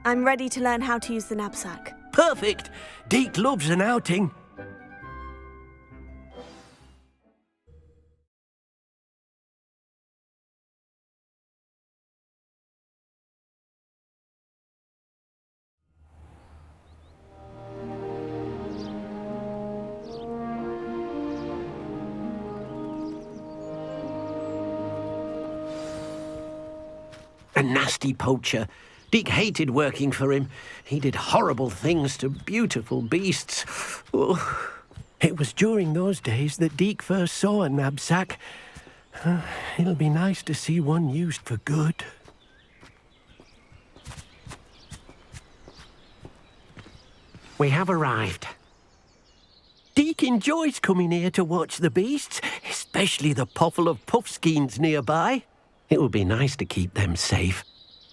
I'm ready to learn how to use the knapsack. Perfect! Deke loves an outing. A nasty poacher. Deke hated working for him. He did horrible things to beautiful beasts. Oh. It was during those days that Deke first saw a knapsack. It'll be nice to see one used for good. We have arrived. Deke enjoys coming here to watch the beasts, especially the potful of puffskeins nearby. It will be nice to keep them safe.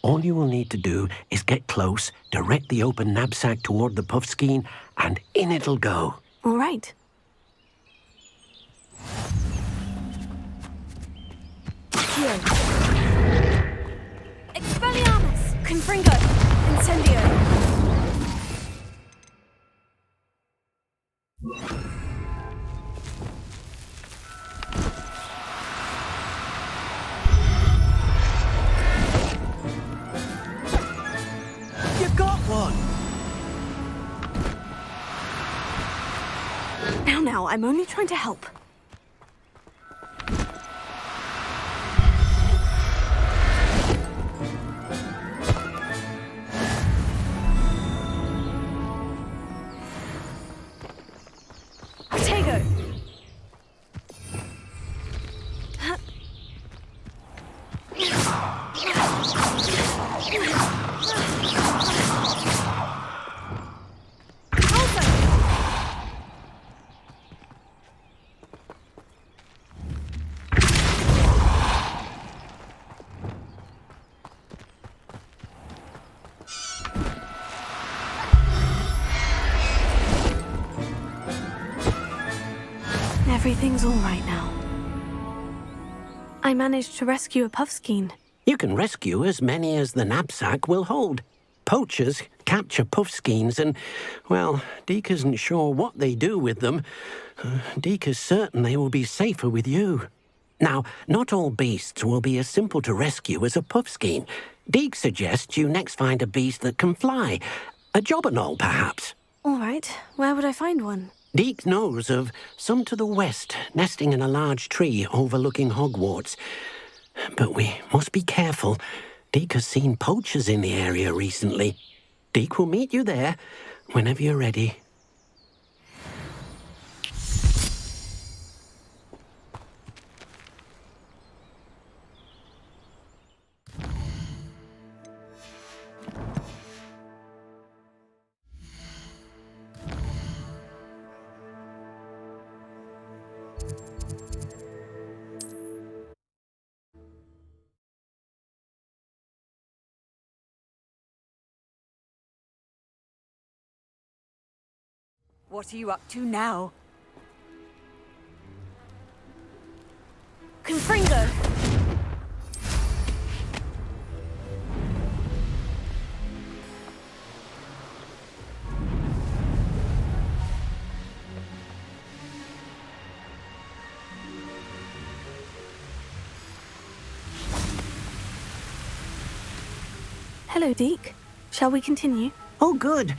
All you will need to do is get close, direct the open knapsack toward the puffskein, and in it'll go. All right. Here. Expelliarmus! Confringo! Incendio! You got one! Now, I'm only trying to help. Potato! Everything's all right now. I managed to rescue a puffskein. You can rescue as many as the knapsack will hold. Poachers capture puffskeins and, well, Deke isn't sure what they do with them. Deke is certain they will be safer with you. Now, not all beasts will be as simple to rescue as a puffskein. Deke suggests you next find a beast that can fly. A jobberknoll, perhaps. All right. Where would I find one? Deke knows of some to the west, nesting in a large tree overlooking Hogwarts. But we must be careful. Deke has seen poachers in the area recently. Deke will meet you there whenever you're ready. What are you up to now? Confringo! Hello, Deke. Shall we continue? Oh, good.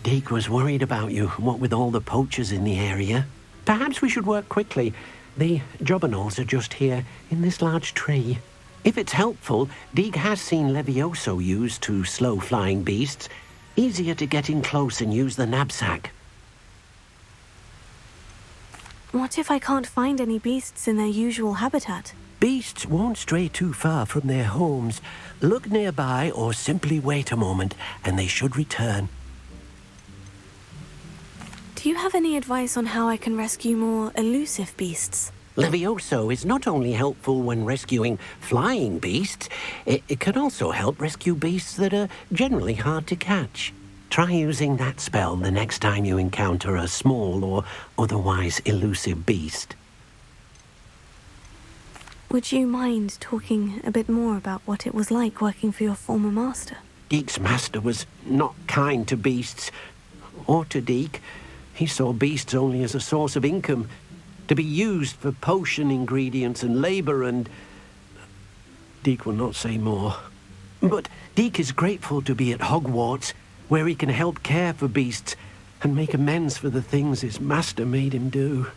Deke was worried about you, what with all the poachers in the area. Perhaps we should work quickly. The jobberknolls are just here, in this large tree. If it's helpful, Deke has seen Levioso used to slow flying beasts. Easier to get in close and use the knapsack. What if I can't find any beasts in their usual habitat? Beasts won't stray too far from their homes. Look nearby or simply wait a moment, and they should return. Do you have any advice on how I can rescue more elusive beasts? Levioso is not only helpful when rescuing flying beasts, it can also help rescue beasts that are generally hard to catch. Try using that spell the next time you encounter a small or otherwise elusive beast. Would you mind talking a bit more about what it was like working for your former master? Deek's master was not kind to beasts. Or to Deek. He saw beasts only as a source of income, to be used for potion ingredients and labour and... Deek will not say more. But Deek is grateful to be at Hogwarts, where he can help care for beasts and make amends for the things his master made him do.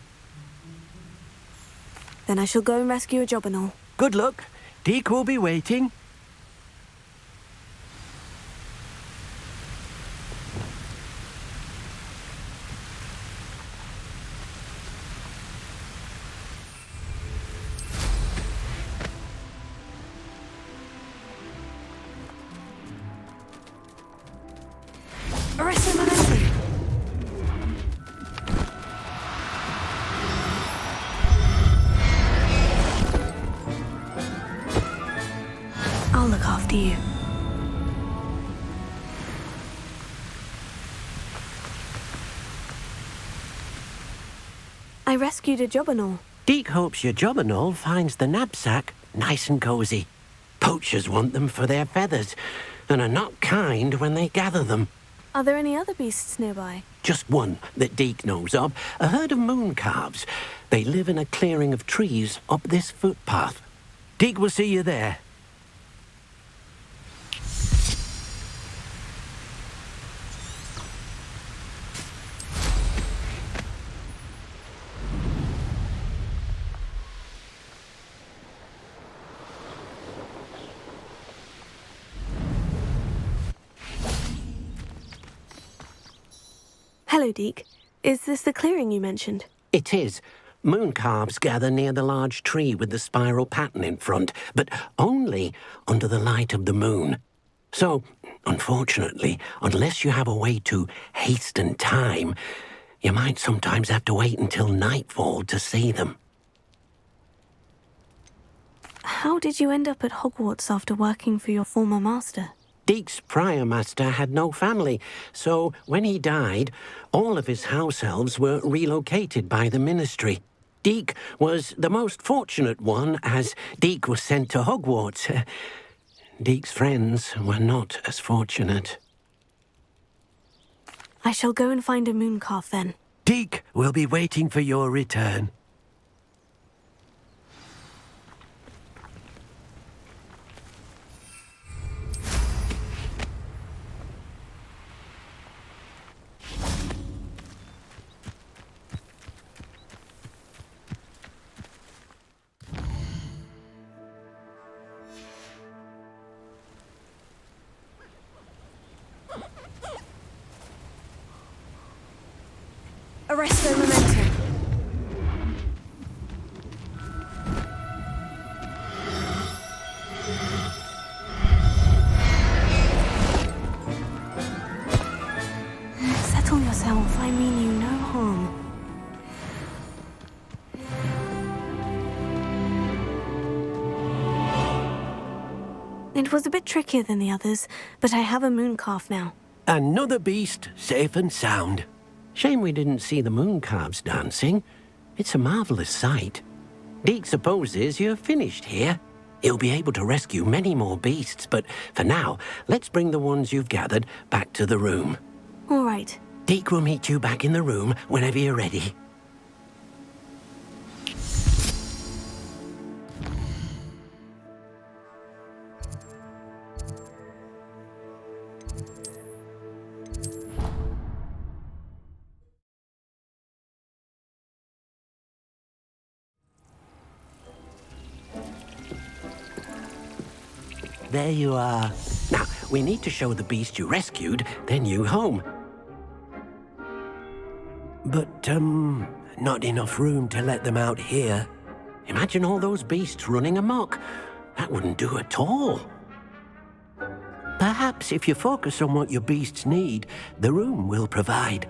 Then I shall go and rescue a job and all. Good luck. Deek will be waiting. Arresto momentum. I'll look after you. I rescued a job and all. Deek hopes your Jobberknoll finds the knapsack nice and cosy. Poachers want them for their feathers, and are not kind when they gather them. Are there any other beasts nearby? Just one that Deek knows of, a herd of moon calves. They live in a clearing of trees up this footpath. Deek will see you there. Hello, Deek. Is this the clearing you mentioned? It is. Moon calves gather near the large tree with the spiral pattern in front, but only under the light of the moon. So, unfortunately, unless you have a way to hasten time, you might sometimes have to wait until nightfall to see them. How did you end up at Hogwarts after working for your former master? Deek's prior master had no family, so when he died, all of his house elves were relocated by the ministry. Deek was the most fortunate one, as Deek was sent to Hogwarts. Deek's friends were not as fortunate. I shall go and find a mooncalf then. Deek will be waiting for your return. Arresto momentum. Settle yourself. I mean you no harm. It was a bit trickier than the others, but I have a mooncalf now. Another beast safe and sound. Shame we didn't see the moon calves dancing. It's a marvellous sight. Deek supposes you're finished here. He'll be able to rescue many more beasts, but for now, let's bring the ones you've gathered back to the room. All right. Deek will meet you back in the room whenever you're ready. There you are. Now, we need to show the beast you rescued their new home. But, not enough room to let them out here. Imagine all those beasts running amok. That wouldn't do at all. Perhaps if you focus on what your beasts need, the room will provide.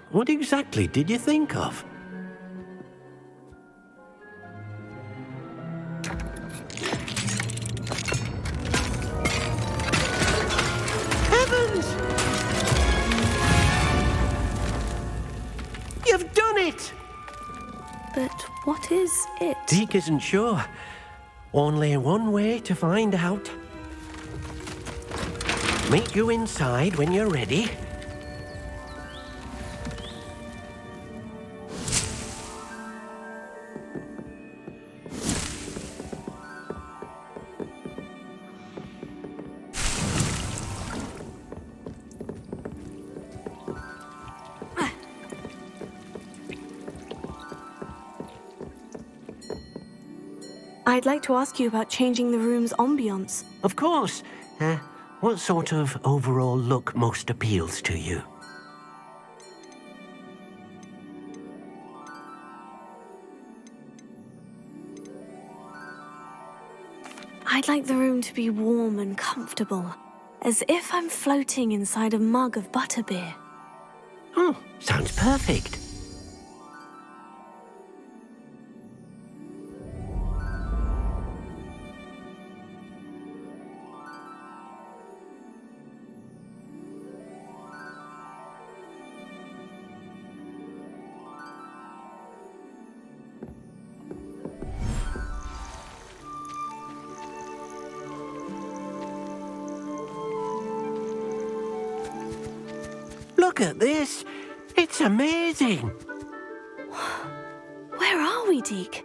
What exactly did you think of? Heavens! it! But what is it? Deke isn't sure. Only one way to find out. Meet you inside when you're ready. I'd like to ask you about changing the room's ambiance. Of course. What sort of overall look most appeals to you? I'd like the room to be warm and comfortable, as if I'm floating inside a mug of butterbeer. Oh, sounds perfect. Look at this. It's amazing. Where are we, Deke?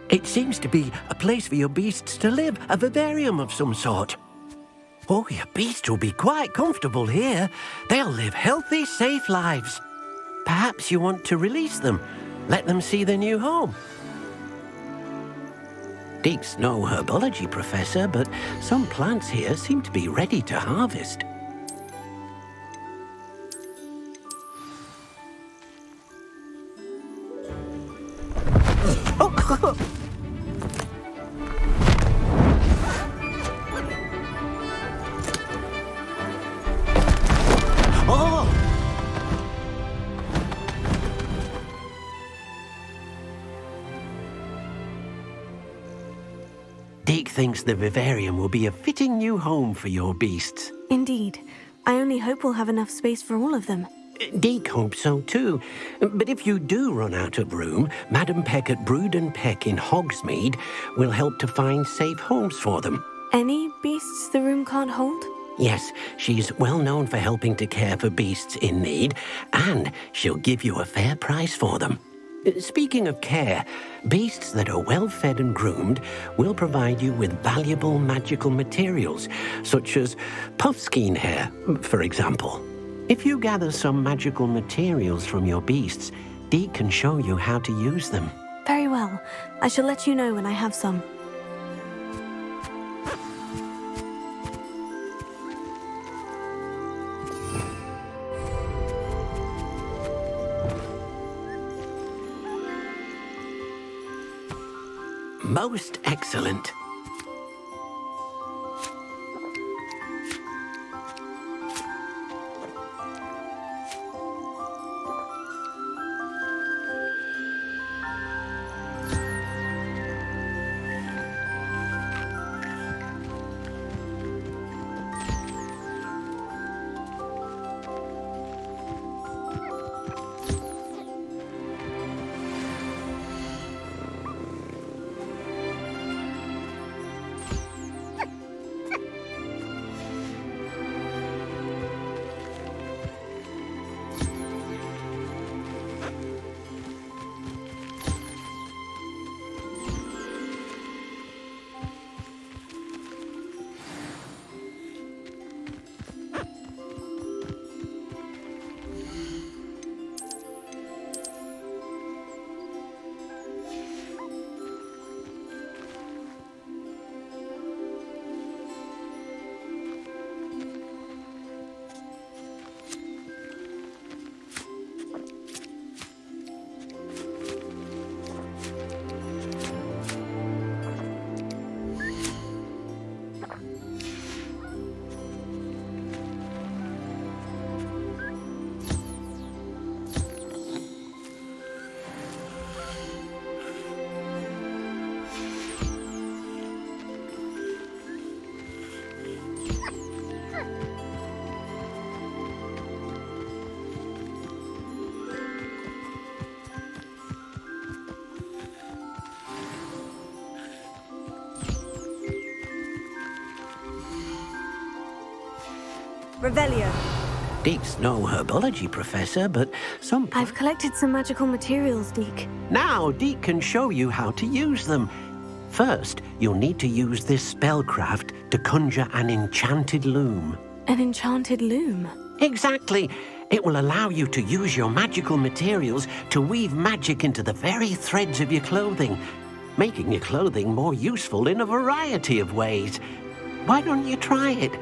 It seems to be a place for your beasts to live, a vivarium of some sort. Oh, your beasts will be quite comfortable here. They'll live healthy, safe lives. Perhaps you want to release them, let them see their new home. Deke's no herbology professor, but some plants here seem to be ready to harvest. Oh! Deke thinks the vivarium will be a fitting new home for your beasts. Indeed. I only hope we'll have enough space for all of them. Deke hopes so too. But if you do run out of room, Madam Peck at Brood and Peck in Hogsmeade will help to find safe homes for them. Any beasts the room can't hold? Yes, she's well known for helping to care for beasts in need, and she'll give you a fair price for them. Speaking of care, beasts that are well fed and groomed will provide you with valuable magical materials, such as puffskein hair, for example. If you gather some magical materials from your beasts, Deke can show you how to use them. Very well. I shall let you know when I have some. Most excellent. Revelio. Deek's no herbology professor, but some... I've collected some magical materials, Deek. Now Deek can show you how to use them. First, you'll need to use this spellcraft to conjure an enchanted loom. An enchanted loom? Exactly. It will allow you to use your magical materials to weave magic into the very threads of your clothing, making your clothing more useful in a variety of ways. Why don't you try it?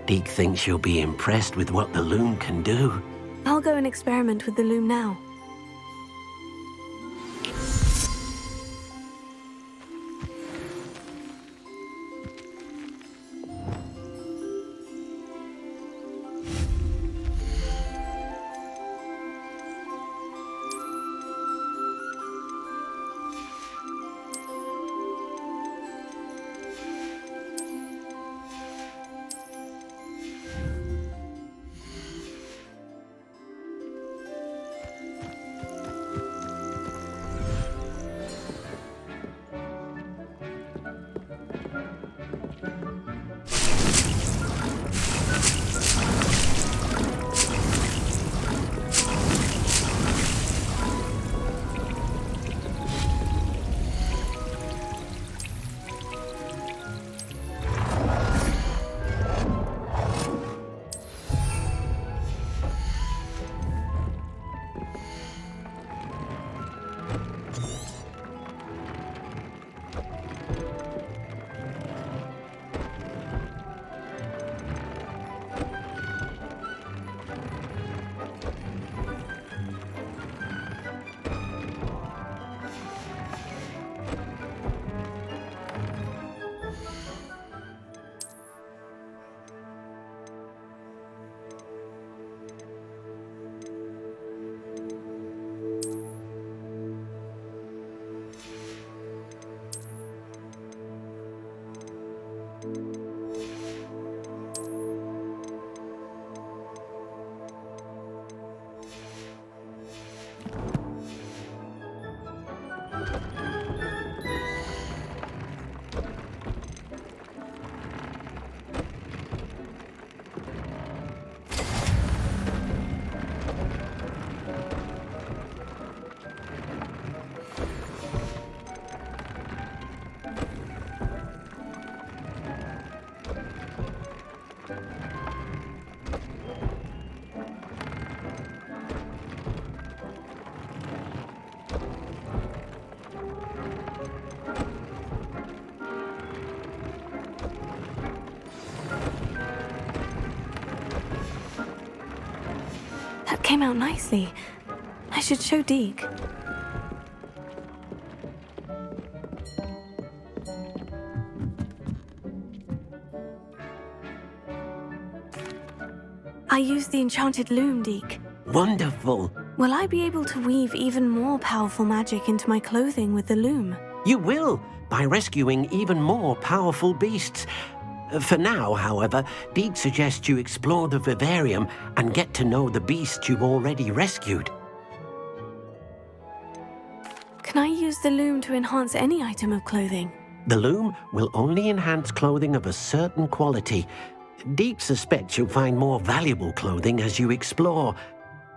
Deek thinks you'll be impressed with what the loom can do. I'll go and experiment with the loom now. That came out nicely. I should show Deek. I used the enchanted loom, Deek. Wonderful. Will I be able to weave even more powerful magic into my clothing with the loom? You will, by rescuing even more powerful beasts. For now, however, Deek suggests you explore the vivarium and get to know the beasts you've already rescued. Can I use the loom to enhance any item of clothing? The loom will only enhance clothing of a certain quality. Deek suspects you'll find more valuable clothing as you explore.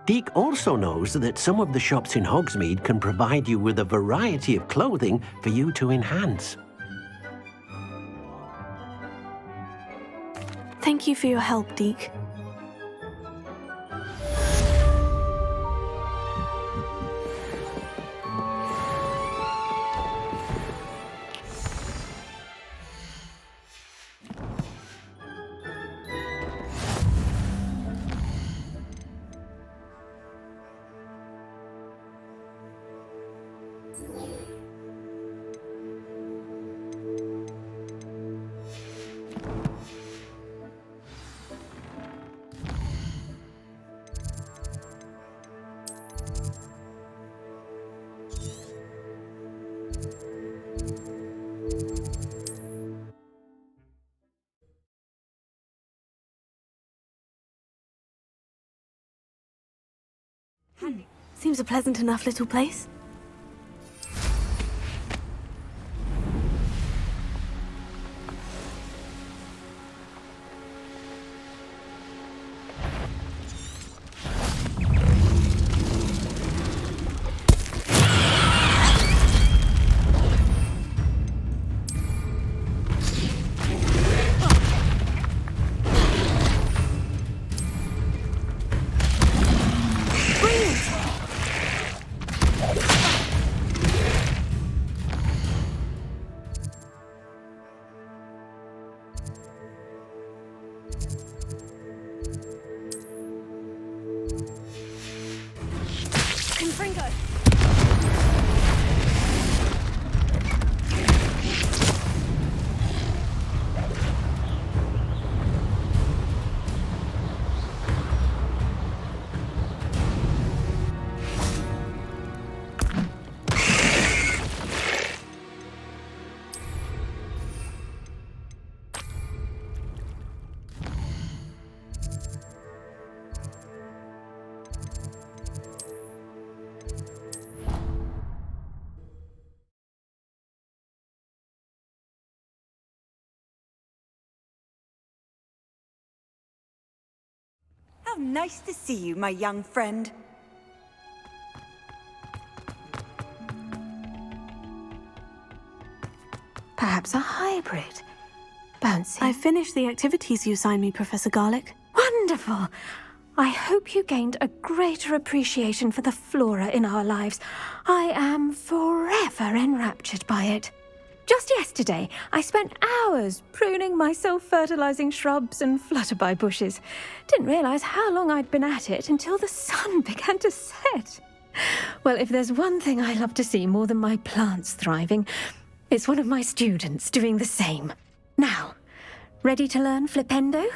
Deek also knows that some of the shops in Hogsmeade can provide you with a variety of clothing for you to enhance. Thank you for your help, Deek. Seems a pleasant enough little place. Confringo! How nice to see you, my young friend. Perhaps a hybrid. Bouncy. I finished the activities you signed me, Professor Garlick. Wonderful! I hope you gained a greater appreciation for the flora in our lives. I am forever enraptured by it. Just yesterday, I spent hours pruning my self-fertilizing shrubs and flutterby bushes. Didn't realize how long I'd been at it until the sun began to set. Well, if there's one thing I love to see more than my plants thriving, it's one of my students doing the same. Now, ready to learn Flipendo?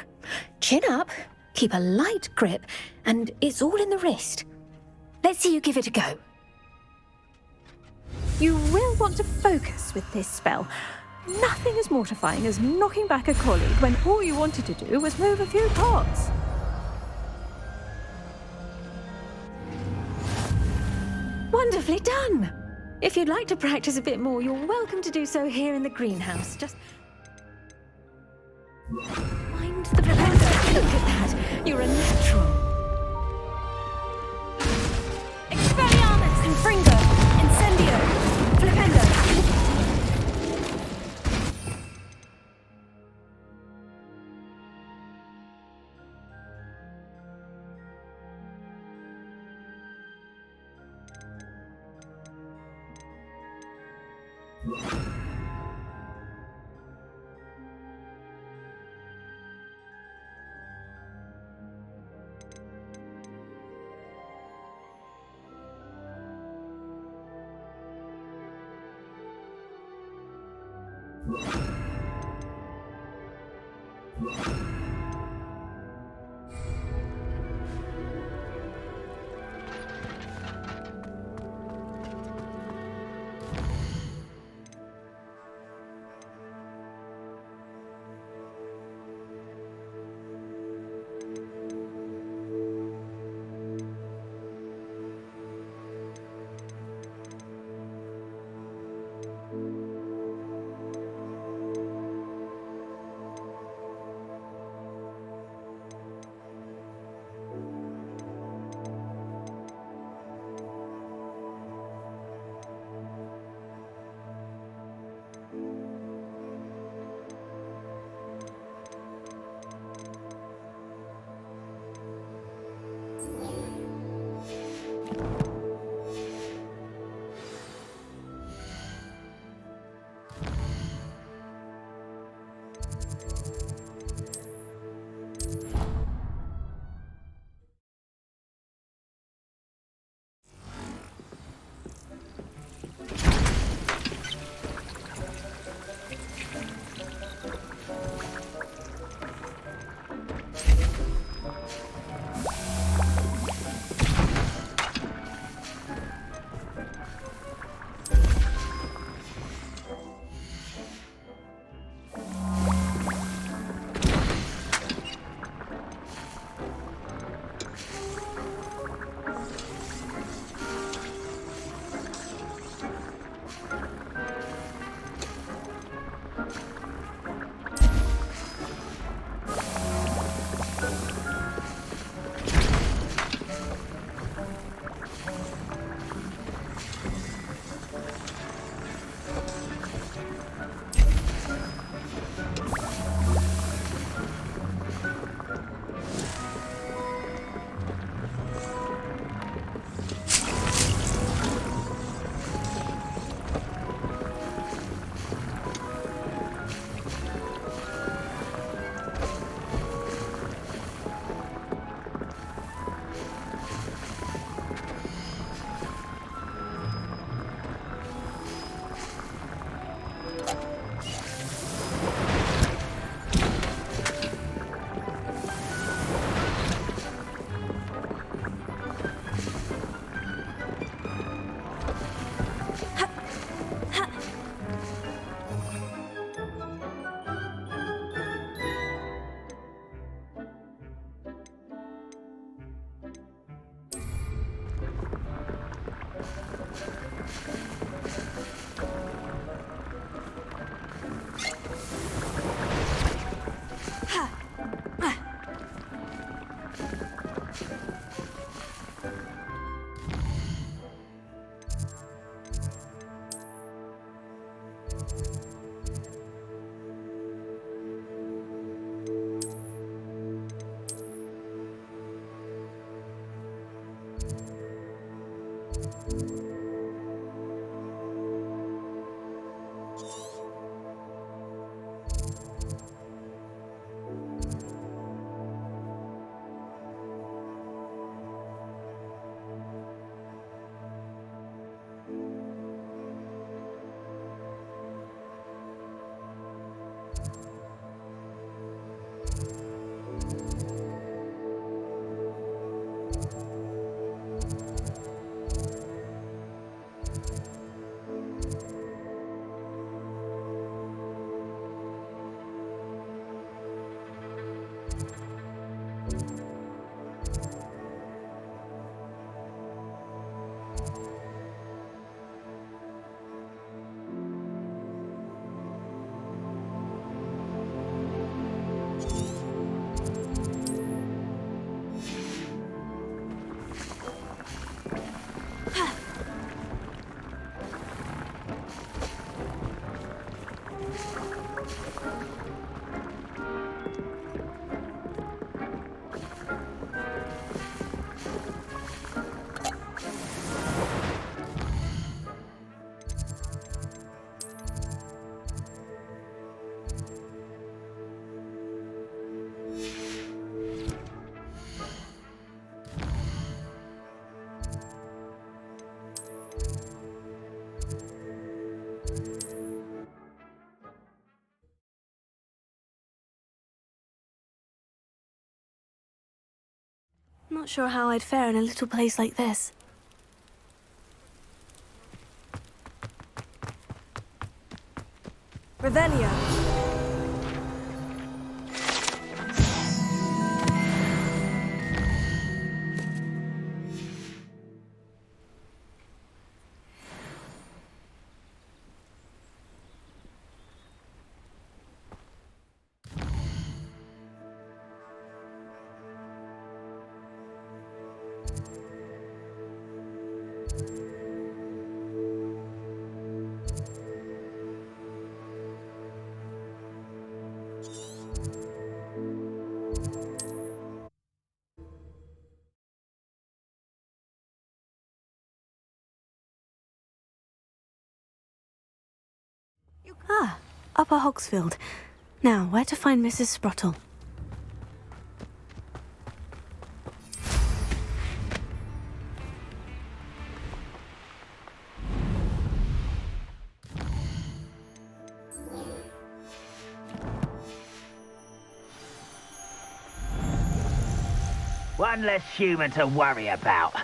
Chin up, keep a light grip, and it's all in the wrist. Let's see you give it a go. You will want to focus with this spell. Nothing as mortifying as knocking back a colleague when all you wanted to do was move a few pots. Wonderfully done! If you'd like to practice a bit more, you're welcome to do so here in the greenhouse. Just mind the Flipendo. Look at that! You're a natural. Expelliarmus! Confringo! Incendio! Flipendo! Not sure how I'd fare in a little place like this. Revelio. Ah, Upper Hogsfield. Now, where to find Mrs. Sprottle? One less human to worry about.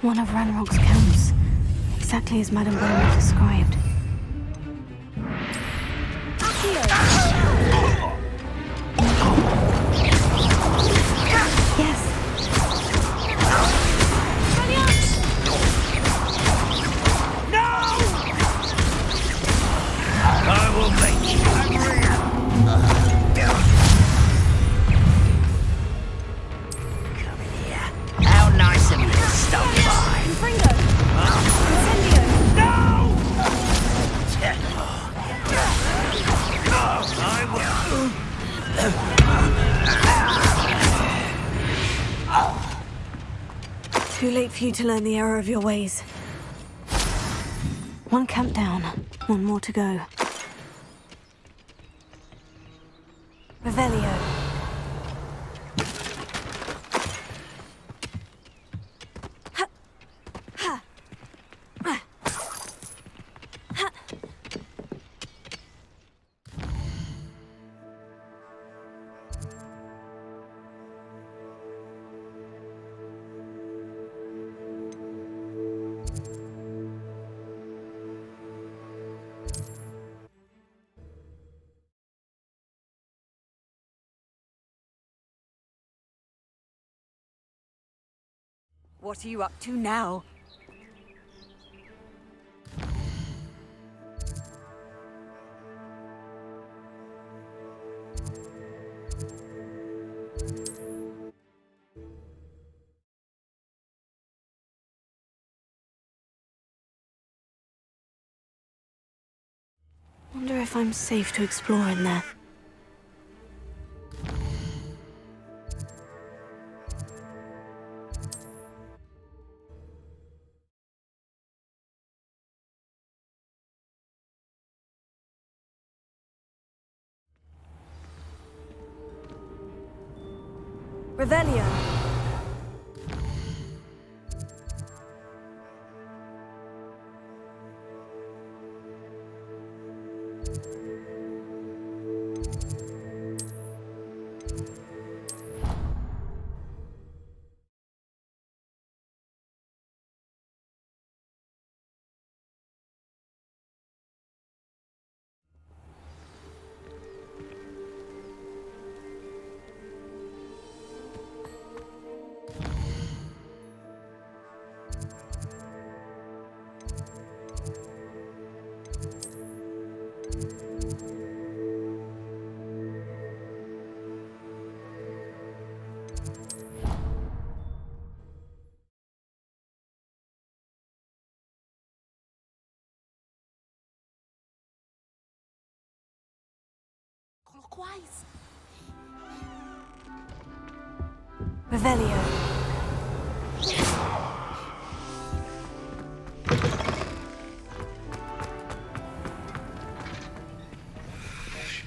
One of Ranrock's camps. Exactly as Madame Bowman described. Yes. I will make you angry. Come in here. How nice of you to stop by. Confringo! Incendio! No! I will. Too late for you to learn the error of your ways. One camp down, one more to go. Revelio. What are you up to now? Wonder if I'm safe to explore in there. Revelio. Clockwise. Revelio.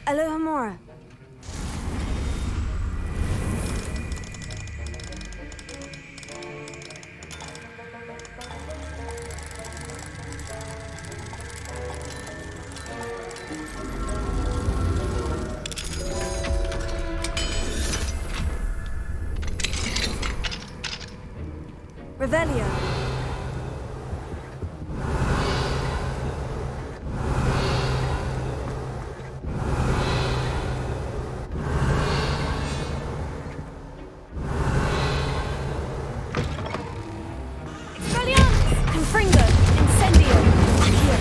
Alohomora. Revelio. Confringo. Incendio. Accio.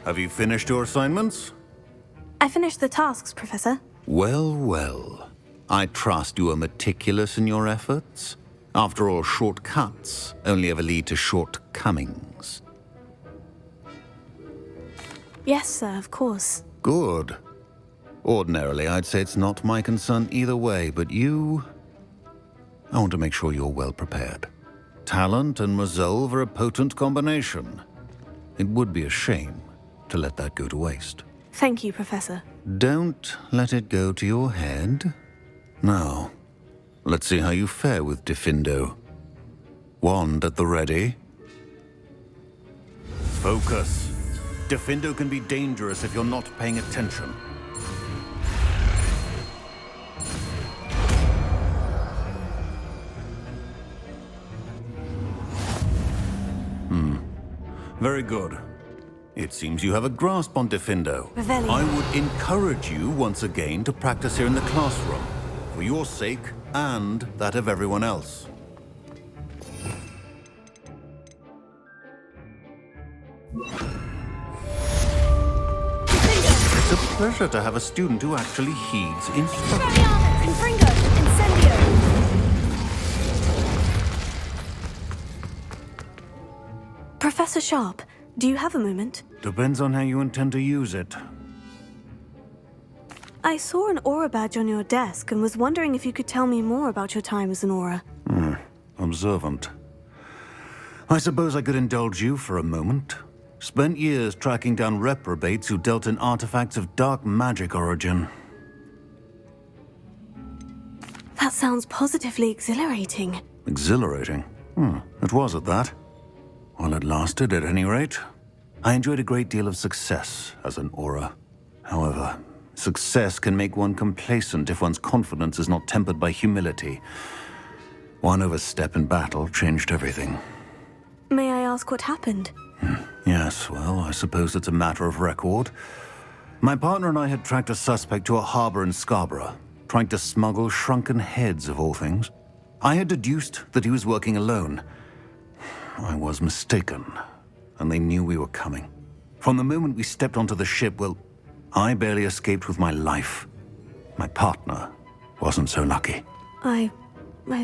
Have you finished your assignments? I finished the tasks, Professor. Well, well. I trust you are meticulous in your efforts. After all, shortcuts only ever lead to shortcomings. Yes, sir, of course. Good. Ordinarily, I'd say it's not my concern either way, but you... I want to make sure you're well prepared. Talent and resolve are a potent combination. It would be a shame to let that go to waste. Thank you, Professor. Don't let it go to your head. Now, let's see how you fare with Diffindo. Wand at the ready. Focus. Diffindo can be dangerous if you're not paying attention. Very good. It seems you have a grasp on Diffindo. Revelio. I would encourage you once again to practice here in the classroom, for your sake and that of everyone else. It's a pleasure to have a student who actually heeds instruction. Confringo. Incendio. Professor Sharp, do you have a moment? Depends on how you intend to use it. I saw an aura badge on your desk and was wondering if you could tell me more about your time as an aura. Observant. I suppose I could indulge you for a moment. Spent years tracking down reprobates who dealt in artifacts of dark magic origin. That sounds positively exhilarating. Exhilarating? It was at that. While it lasted, at any rate. I enjoyed a great deal of success as an aura. However, success can make one complacent if one's confidence is not tempered by humility. One overstep in battle changed everything. May I ask what happened? Yes, well, I suppose it's a matter of record. My partner and I had tracked a suspect to a harbor in Scarborough, trying to smuggle shrunken heads of all things. I had deduced that he was working alone. I was mistaken, and they knew we were coming. From the moment we stepped onto the ship, well, I barely escaped with my life. My partner wasn't so lucky. I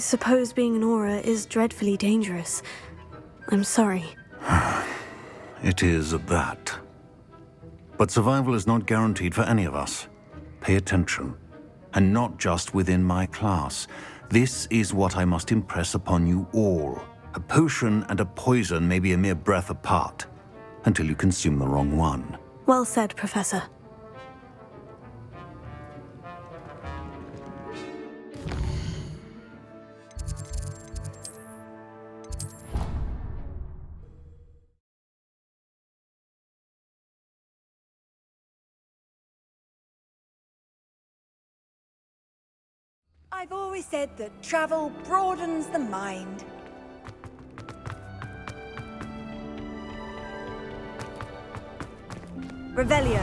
suppose being an aura is dreadfully dangerous. I'm sorry. It is at that. But survival is not guaranteed for any of us. Pay attention. And not just within my class. This is what I must impress upon you all. A potion and a poison may be a mere breath apart, until you consume the wrong one. Well said, Professor. I've always said that travel broadens the mind. Revelio.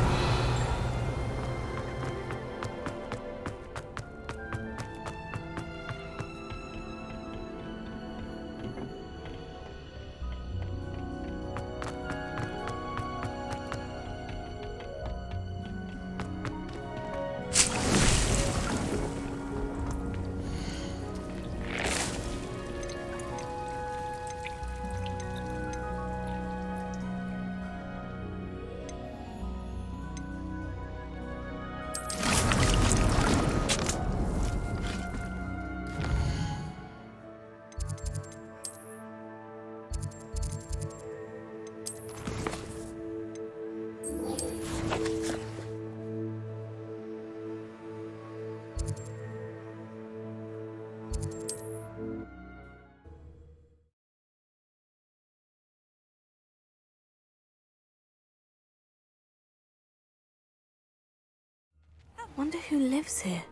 Wonder who lives here.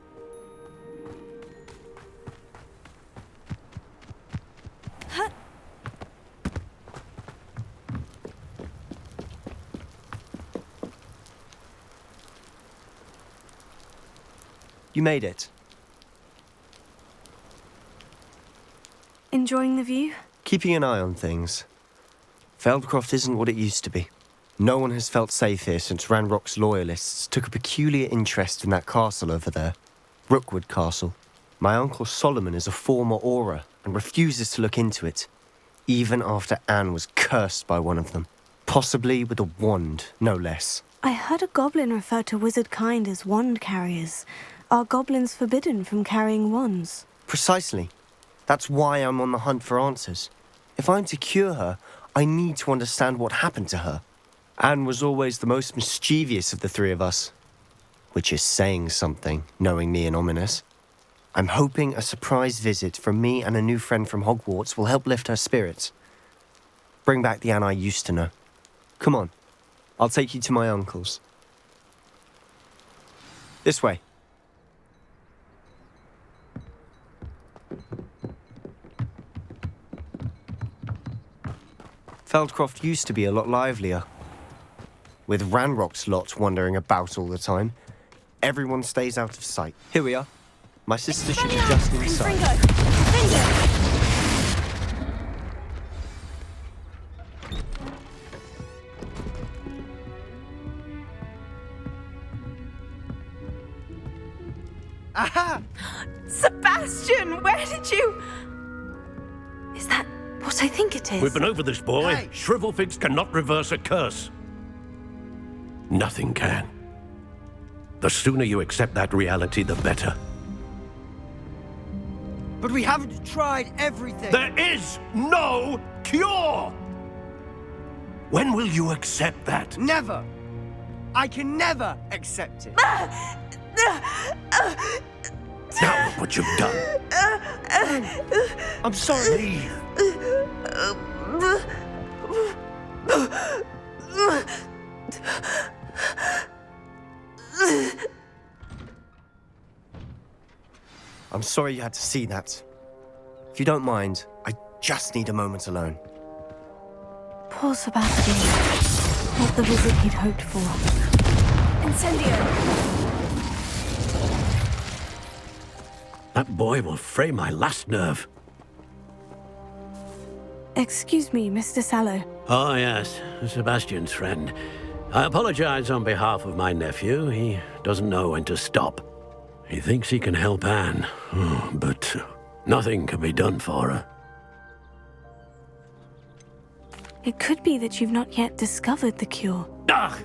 You made it. Enjoying the view? Keeping an eye on things. Feldcroft isn't what it used to be. No one has felt safe here since Ranrock's loyalists took a peculiar interest in that castle over there. Rookwood Castle. My uncle Solomon is a former Auror and refuses to look into it, even after Anne was cursed by one of them. Possibly with a wand, no less. I heard a goblin refer to wizard kind as wand carriers. Are goblins forbidden from carrying wands? Precisely. That's why I'm on the hunt for answers. If I'm to cure her, I need to understand what happened to her. Anne was always the most mischievous of the three of us. Which is saying something, knowing me and Ominous. I'm hoping a surprise visit from me and a new friend from Hogwarts will help lift her spirits. Bring back the Anne I used to know. Come on, I'll take you to my uncle's. This way. Feldcroft used to be a lot livelier. With Ranrock's lot wandering about all the time, everyone stays out of sight. Here we are. My sister should be just inside. Aha! Sebastian, where did you... Is that what I think it is? We've been over this, boy. Hey. Shrivelfigs cannot reverse a curse. Nothing can. The sooner you accept that reality, the better. But we haven't tried everything. There is no cure! When will you accept that? Never. I can never accept it. Now look what you've done. I'm sorry. Leave. I'm sorry you had to see that. If you don't mind, I just need a moment alone. Poor Sebastian. Not the wizard he'd hoped for. Incendio! That boy will fray my last nerve. Excuse me, Mr. Sallow. Oh, yes, Sebastian's friend. I apologize on behalf of my nephew. He doesn't know when to stop. He thinks he can help Anne, but nothing can be done for her. It could be that you've not yet discovered the cure. Ah,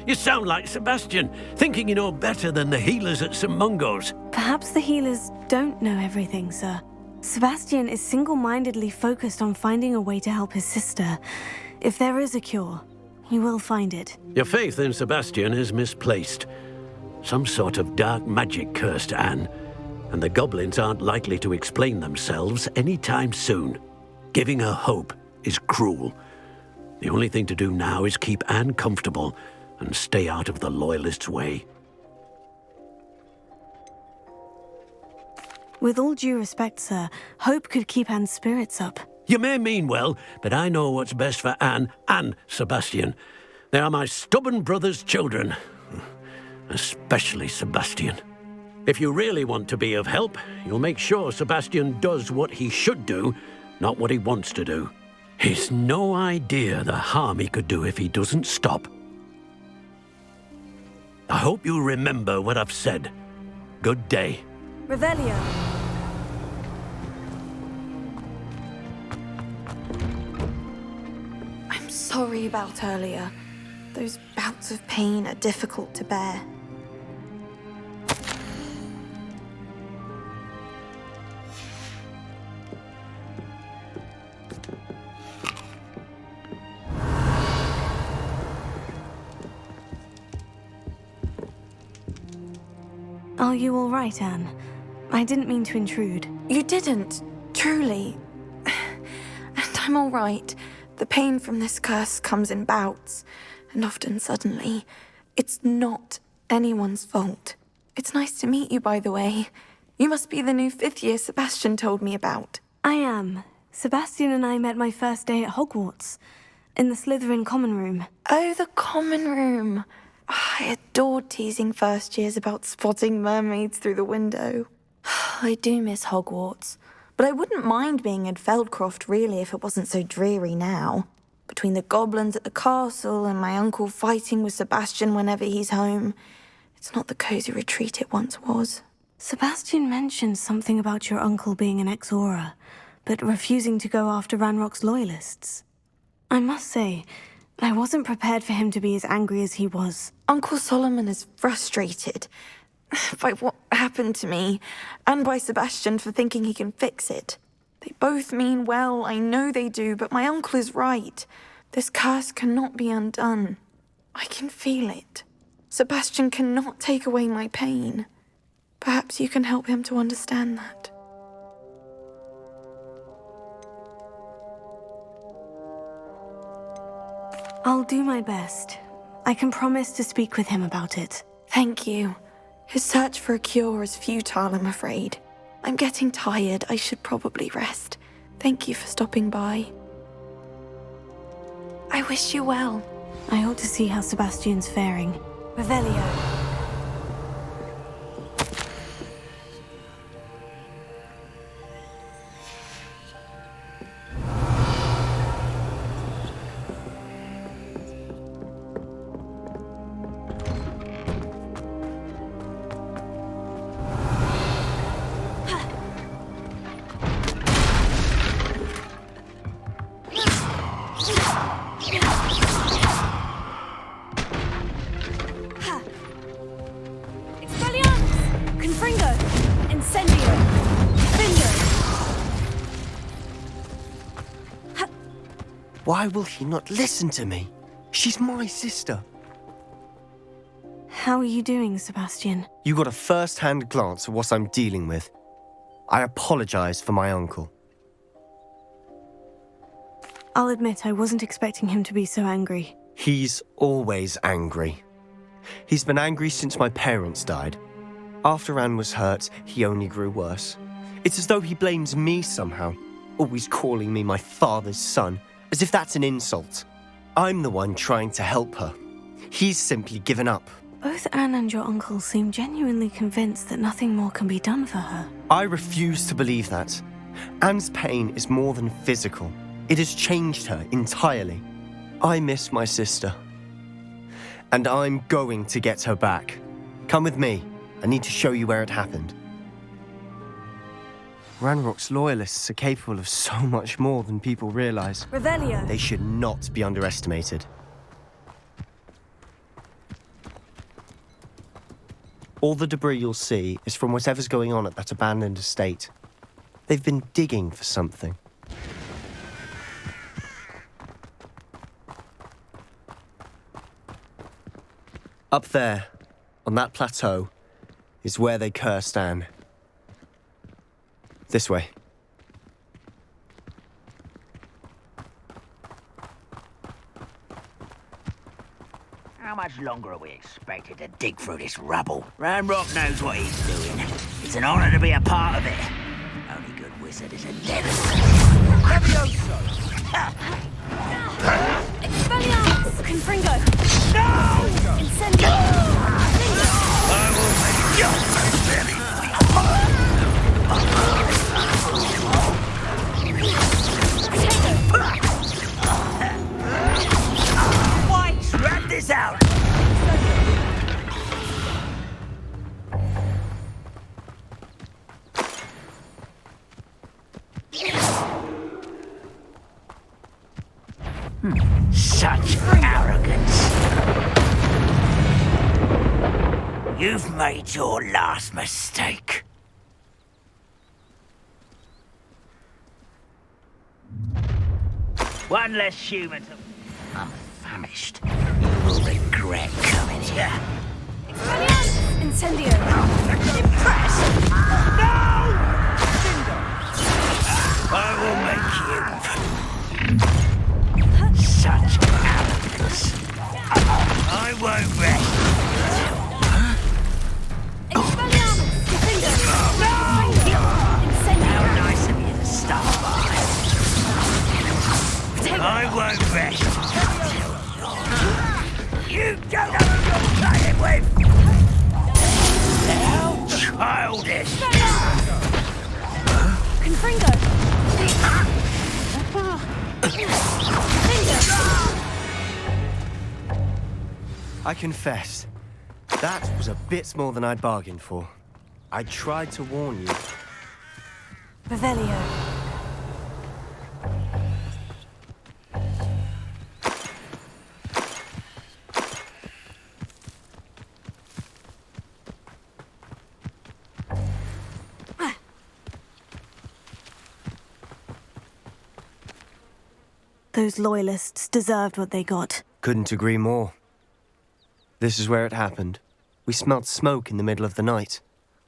you sound like Sebastian, thinking you know better than the healers at St. Mungo's. Perhaps the healers don't know everything, sir. Sebastian is single-mindedly focused on finding a way to help his sister. If there is a cure, he will find it. Your faith in Sebastian is misplaced. Some sort of dark magic cursed Anne, and the goblins aren't likely to explain themselves anytime soon. Giving her hope is cruel. The only thing to do now is keep Anne comfortable and stay out of the Loyalists' way. With all due respect, sir, hope could keep Anne's spirits up. You may mean well, but I know what's best for Anne and Sebastian. They are my stubborn brother's children. Especially Sebastian. If you really want to be of help, you'll make sure Sebastian does what he should do, not what he wants to do. He's no idea the harm he could do if he doesn't stop. I hope you remember what I've said. Good day. Revelio. I'm sorry about earlier. Those bouts of pain are difficult to bear. Are you all right, Anne? I didn't mean to intrude. You didn't, truly. And I'm all right. The pain from this curse comes in bouts, and often suddenly. It's not anyone's fault. It's nice to meet you, by the way. You must be the new 5th year Sebastian told me about. I am. Sebastian and I met my first day at Hogwarts, in the Slytherin common room. Oh, the common room. I adored teasing first years about spotting mermaids through the window. I do miss Hogwarts, but I wouldn't mind being in Feldcroft really if it wasn't so dreary now. Between the goblins at the castle and my uncle fighting with Sebastian whenever he's home, it's not the cosy retreat it once was. Sebastian mentioned something about your uncle being an ex-Auror, but refusing to go after Ranrock's Loyalists. I must say, I wasn't prepared for him to be as angry as he was. Uncle Solomon is frustrated by what happened to me, and by Sebastian for thinking he can fix it. They both mean well, I know they do, but my uncle is right. This curse cannot be undone. I can feel it. Sebastian cannot take away my pain. Perhaps you can help him to understand that. I'll do my best. I can promise to speak with him about it. Thank you. His search for a cure is futile, I'm afraid. I'm getting tired. I should probably rest. Thank you for stopping by. I wish you well. I ought to see how Sebastian's faring. Revelio. Why will he not listen to me? She's my sister. How are you doing, Sebastian? You got a first-hand glance at what I'm dealing with. I apologize for my uncle. I'll admit I wasn't expecting him to be so angry. He's always angry. He's been angry since my parents died. After Anne was hurt, he only grew worse. It's as though he blames me somehow, always calling me my father's son, as if that's an insult. I'm the one trying to help her. He's simply given up. Both Anne and your uncle seem genuinely convinced that nothing more can be done for her. I refuse to believe that. Anne's pain is more than physical. It has changed her entirely. I miss my sister. And I'm going to get her back. Come with me. I need to show you where it happened. Ranrock's loyalists are capable of so much more than people realize. Revelio. They should not be underestimated. All the debris you'll see is from whatever's going on at that abandoned estate. They've been digging for something. Up there, on that plateau, is where they cursed Anne. This way. How much longer are we expected to dig through this rubble? Ranrock knows what he's doing. It's an honor to be a part of it. Only good wizard is a devil. Expelliarmus! Confringo! No! Incendio! I will make you White! Rat this out! Such arrogance. You've made your last mistake. One less human to... I'm famished. You will regret coming here. Expelliarmus! Incendio! Impressed? No! I will make you... Such arrogance. I won't rest. Expelliarmus! Defendo! No! Incendio! How nice of you to stop by. I won't rest. You don't know who you're playing with. How childish. Confringo! I confess, that was a bit more than I'd bargained for. I tried to warn you. Revelio. Those loyalists deserved what they got. Couldn't agree more. This is where it happened. We smelled smoke in the middle of the night.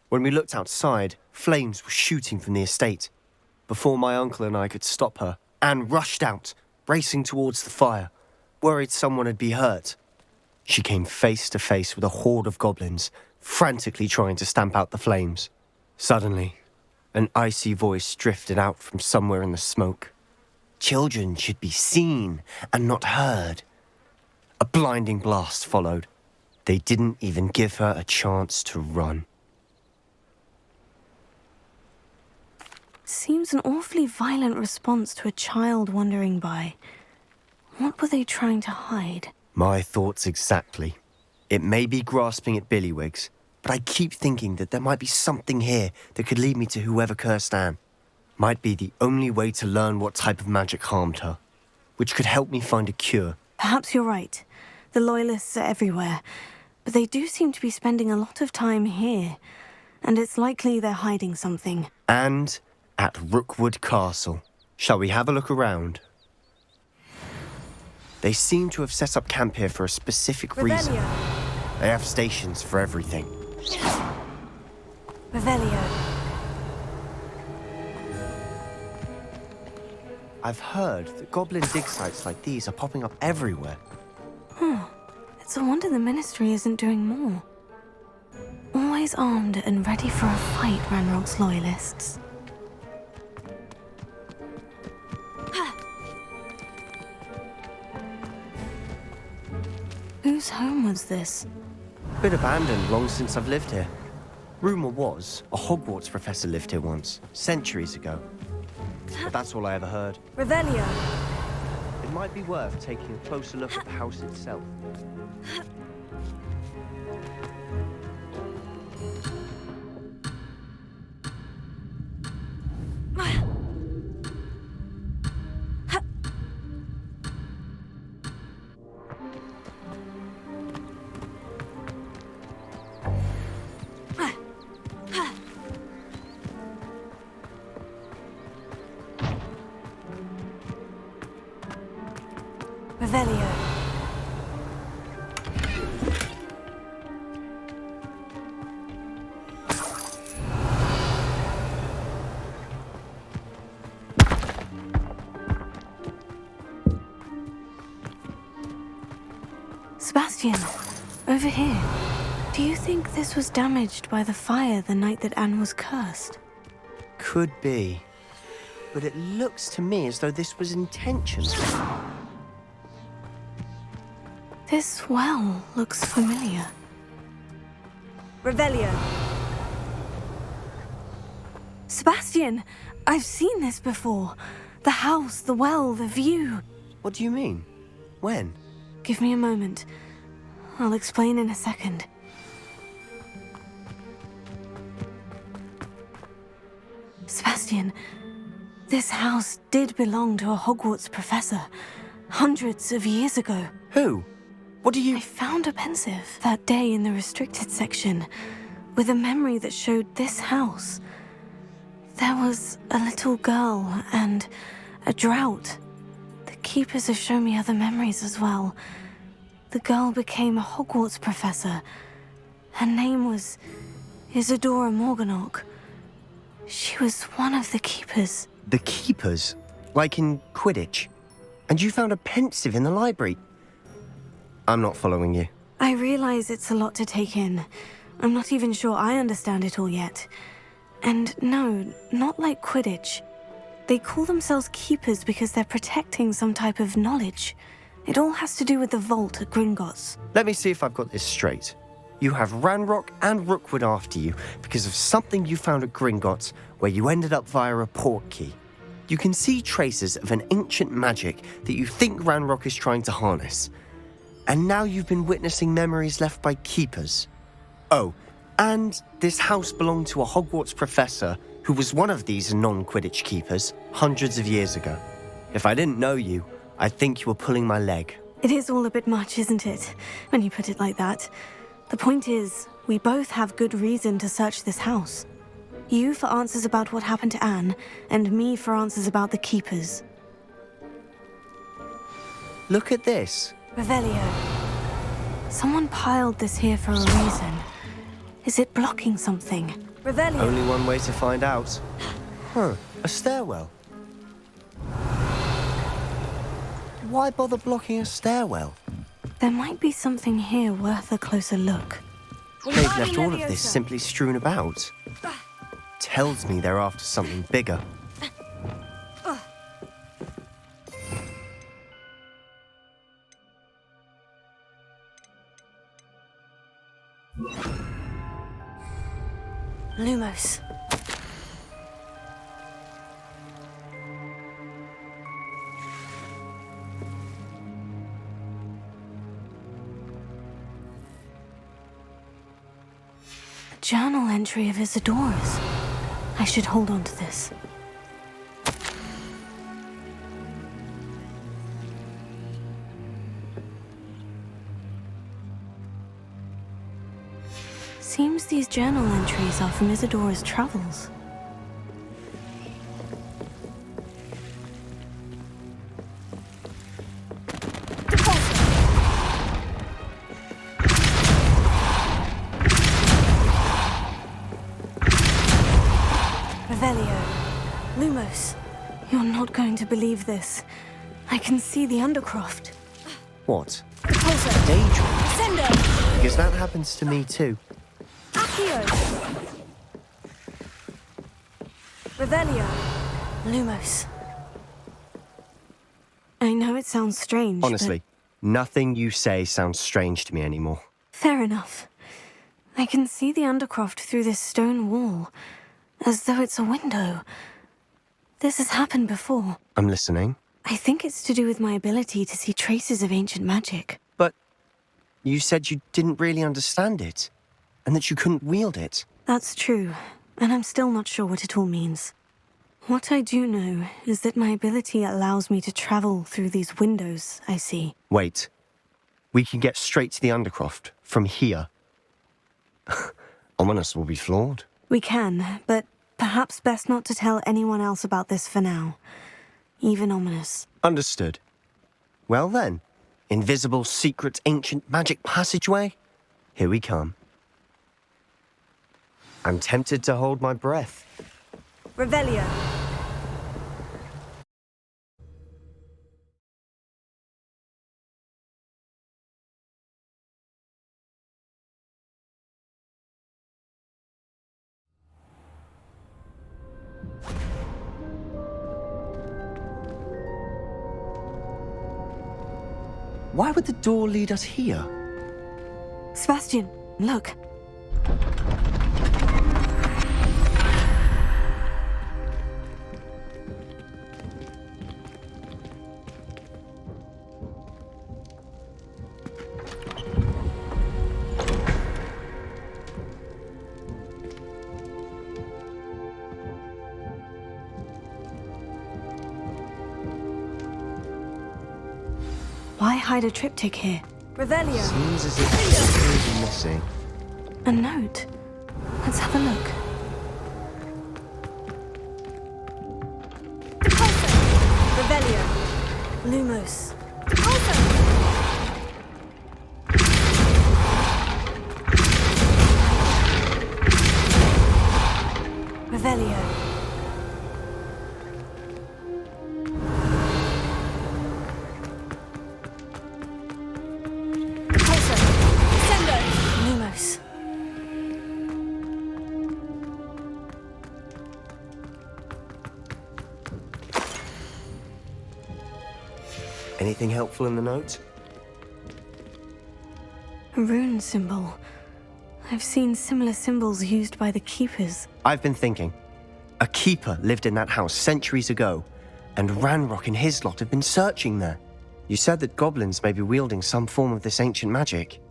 When we looked outside, flames were shooting from the estate. Before my uncle and I could stop her, Anne rushed out, racing towards the fire, worried someone had been hurt. She came face to face with a horde of goblins, frantically trying to stamp out the flames. Suddenly, an icy voice drifted out from somewhere in the smoke. Children should be seen and not heard. A blinding blast followed. They didn't even give her a chance to run. Seems an awfully violent response to a child wandering by. What were they trying to hide? My thoughts exactly. It may be grasping at Billywigs, but I keep thinking that there might be something here that could lead me to whoever cursed Anne. Might be the only way to learn what type of magic harmed her, which could help me find a cure. Perhaps you're right. The Loyalists are everywhere, but they do seem to be spending a lot of time here, and it's likely they're hiding something. And at Rookwood Castle. Shall we have a look around? They seem to have set up camp here for a specific reason. They have stations for everything. Revelio. I've heard that goblin dig sites like these are popping up everywhere. It's a wonder the Ministry isn't doing more. Always armed and ready for a fight, Ranrock's Loyalists. Whose home was this? Bit abandoned long since I've lived here. Rumour was a Hogwarts professor lived here once, centuries ago. But that's all I ever heard. Revelio. It might be worth taking a closer look at the house itself. Revelio. Sebastian, over here. Do you think this was damaged by the fire the night that Anne was cursed? Could be. But it looks to me as though this was intentional. This well looks familiar. Revelio. Sebastian, I've seen this before. The house, the well, the view. What do you mean? When? Give me a moment. I'll explain in a second. Sebastian, this house did belong to a Hogwarts professor, hundreds of years ago. Who? What do you... I found a pensive that day in the restricted section, with a memory that showed this house. There was a little girl and a drought. The keepers have shown me other memories as well. The girl became a Hogwarts professor. Her name was Isadora Morganach. She was one of the keepers. The keepers? Like in Quidditch? And you found a pensive in the library? I'm not following you. I realize it's a lot to take in. I'm not even sure I understand it all yet. And no, not like Quidditch. They call themselves keepers because they're protecting some type of knowledge. It all has to do with the vault at Gringotts. Let me see if I've got this straight. You have Ranrock and Rookwood after you because of something you found at Gringotts where you ended up via a portkey. You can see traces of an ancient magic that you think Ranrock is trying to harness. And now you've been witnessing memories left by keepers. Oh, and this house belonged to a Hogwarts professor who was one of these non-Quidditch keepers hundreds of years ago. If I didn't know you, I'd think you were pulling my leg. It is all a bit much, isn't it, when you put it like that? The point is, we both have good reason to search this house. You for answers about what happened to Anne, and me for answers about the keepers. Look at this. Revelio. Someone piled this here for a reason. Is it blocking something? Revelio. Only one way to find out. Huh, a stairwell. Why bother blocking a stairwell? There might be something here worth a closer look. They've left all of this simply strewn about. Tells me they're after something bigger. Lumos. A journal entry of Isadora's. I should hold on to this. Seems these journal entries are from Isadora's travels. Revelio. Lumos. You're not going to believe this. I can see the Undercroft. What? Repulsor. Daydream? Sender. Because that happens to me too. Accio. Revelio. Lumos. I know it sounds strange, Honestly, nothing you say sounds strange to me anymore. but fair enough. I can see the Undercroft through this stone wall, as though it's a window. This has happened before. I'm listening. I think it's to do with my ability to see traces of ancient magic. But you said you didn't really understand it, and that you couldn't wield it. That's true, and I'm still not sure what it all means. What I do know is that my ability allows me to travel through these windows I see. Wait. We can get straight to the Undercroft from here. Ominous will be floored. We can, but perhaps best not to tell anyone else about this for now. Even Ominous. Understood. Well then, Invisible, secret, ancient magic passageway? Here we come. I'm tempted to hold my breath. Revelio. Why would the door lead us here? Sebastian, look. Why hide a triptych here? Revelio. Seems as if something is missing. A note. Let's have a look. Revelio. Lumos. Revelio. Lumos. Anything helpful in the note? A rune symbol. I've seen similar symbols used by the keepers. I've been thinking. A keeper lived in that house centuries ago, and Ranrock and his lot have been searching there. You said that goblins may be wielding some form of this ancient magic.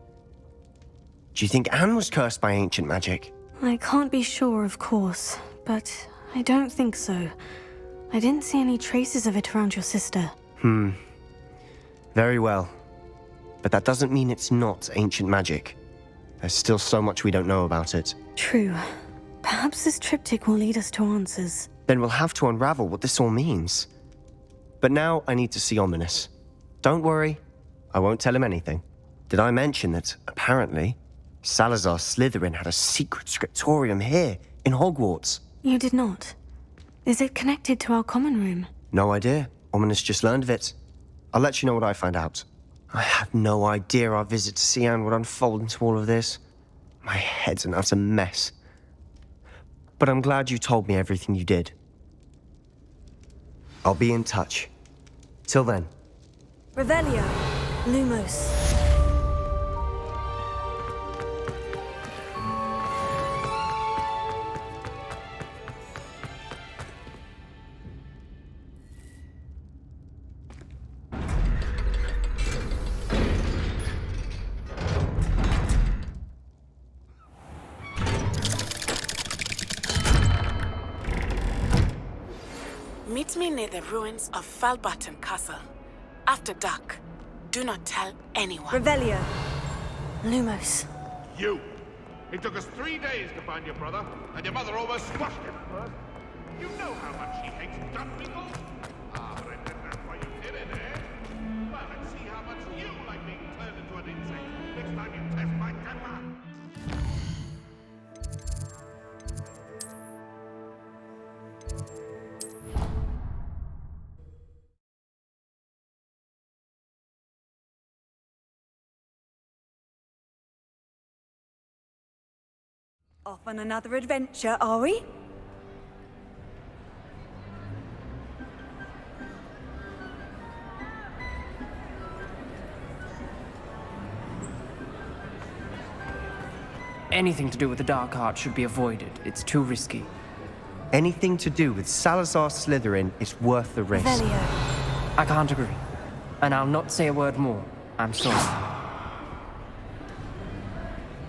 Do you think Anne was cursed by ancient magic? I can't be sure, of course, but I don't think so. I didn't see any traces of it around your sister. Very well. But that doesn't mean it's not ancient magic. There's still so much we don't know about it. True. Perhaps this triptych will lead us to answers. Then we'll have to unravel what this all means. But now I need to see Ominous. Don't worry, I won't tell him anything. Did I mention that, apparently, Salazar Slytherin had a secret scriptorium here, in Hogwarts? You did not. Is it connected to our common room? No idea. Ominous just learned of it. I'll let you know what I find out. I had no idea our visit to Cian would unfold into all of this. My head's an utter mess. But I'm glad you told me everything you did. I'll be in touch. Till then. Revelio. Lumos. Meet me near the ruins of Falbutton Castle. After dark. Do not tell anyone. Revelio. Lumos. You! It took us 3 days to find your brother, and your mother almost squashed him first. You know how much he hates dumb people. Ah, Brendan, that's why you did it, eh? Well, let's see how much you like being turned into an insect next time you test my temper. Off on another adventure, are we? Anything to do with the dark arts should be avoided. It's too risky. Anything to do with Salazar Slytherin is worth the risk. Revelio. I can't agree. And I'll not say a word more. I'm sorry.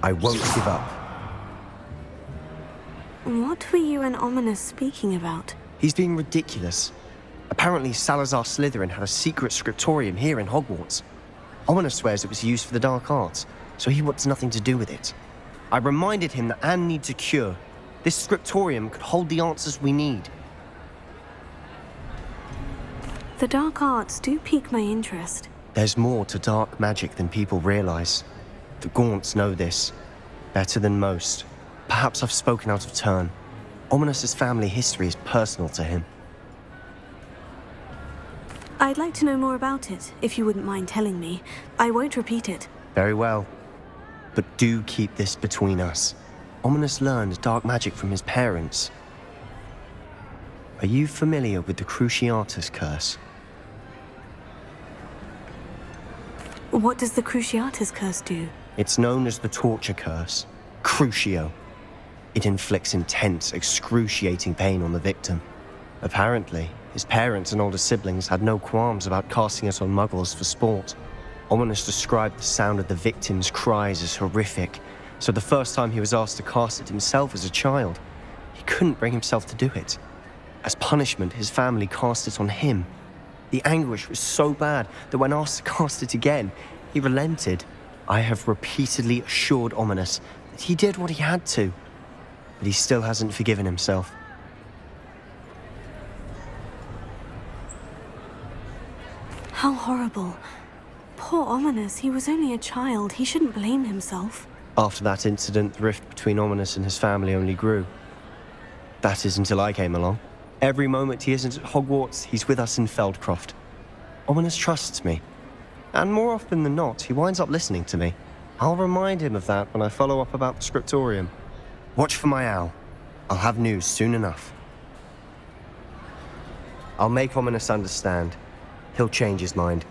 I won't give up. What were you and Ominous speaking about? He's being ridiculous. Apparently, Salazar Slytherin had a secret scriptorium here in Hogwarts. Ominous swears it was used for the dark arts, so he wants nothing to do with it. I reminded him that Anne needs a cure. This scriptorium could hold the answers we need. The dark arts do pique my interest. There's more to dark magic than people realize. The Gaunts know this better than most. Perhaps I've spoken out of turn. Ominos's family history is personal to him. I'd like to know more about it, if you wouldn't mind telling me. I won't repeat it. Very well. But do keep this between us. Ominos learned dark magic from his parents. Are you familiar with the Cruciatus curse? What does the Cruciatus curse do? It's known as the torture curse. Crucio. It inflicts intense, excruciating pain on the victim. Apparently, his parents and older siblings had no qualms about casting it on muggles for sport. Ominos described the sound of the victim's cries as horrific, so the first time he was asked to cast it himself as a child, he couldn't bring himself to do it. As punishment, his family cast it on him. The anguish was so bad that when asked to cast it again, he relented. I have repeatedly assured Ominos that he did what he had to, but he still hasn't forgiven himself. How horrible. Poor Ominos, he was only a child. He shouldn't blame himself. After that incident, the rift between Ominos and his family only grew. That is until I came along. Every moment he isn't at Hogwarts, he's with us in Feldcroft. Ominos trusts me. And more often than not, he winds up listening to me. I'll remind him of that when I follow up about the scriptorium. Watch for my owl. I'll have news soon enough. I'll make Ominos understand. He'll change his mind.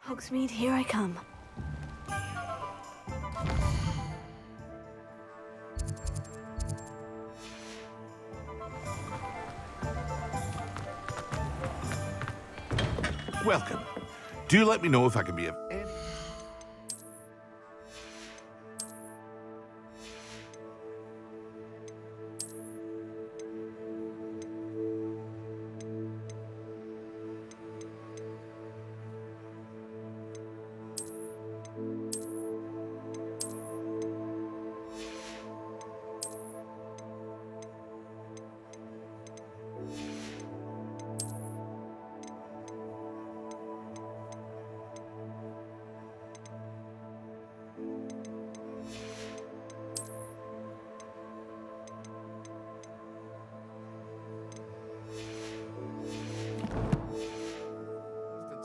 Hogsmeade, here I come. Welcome. Do let me know if I can be of any...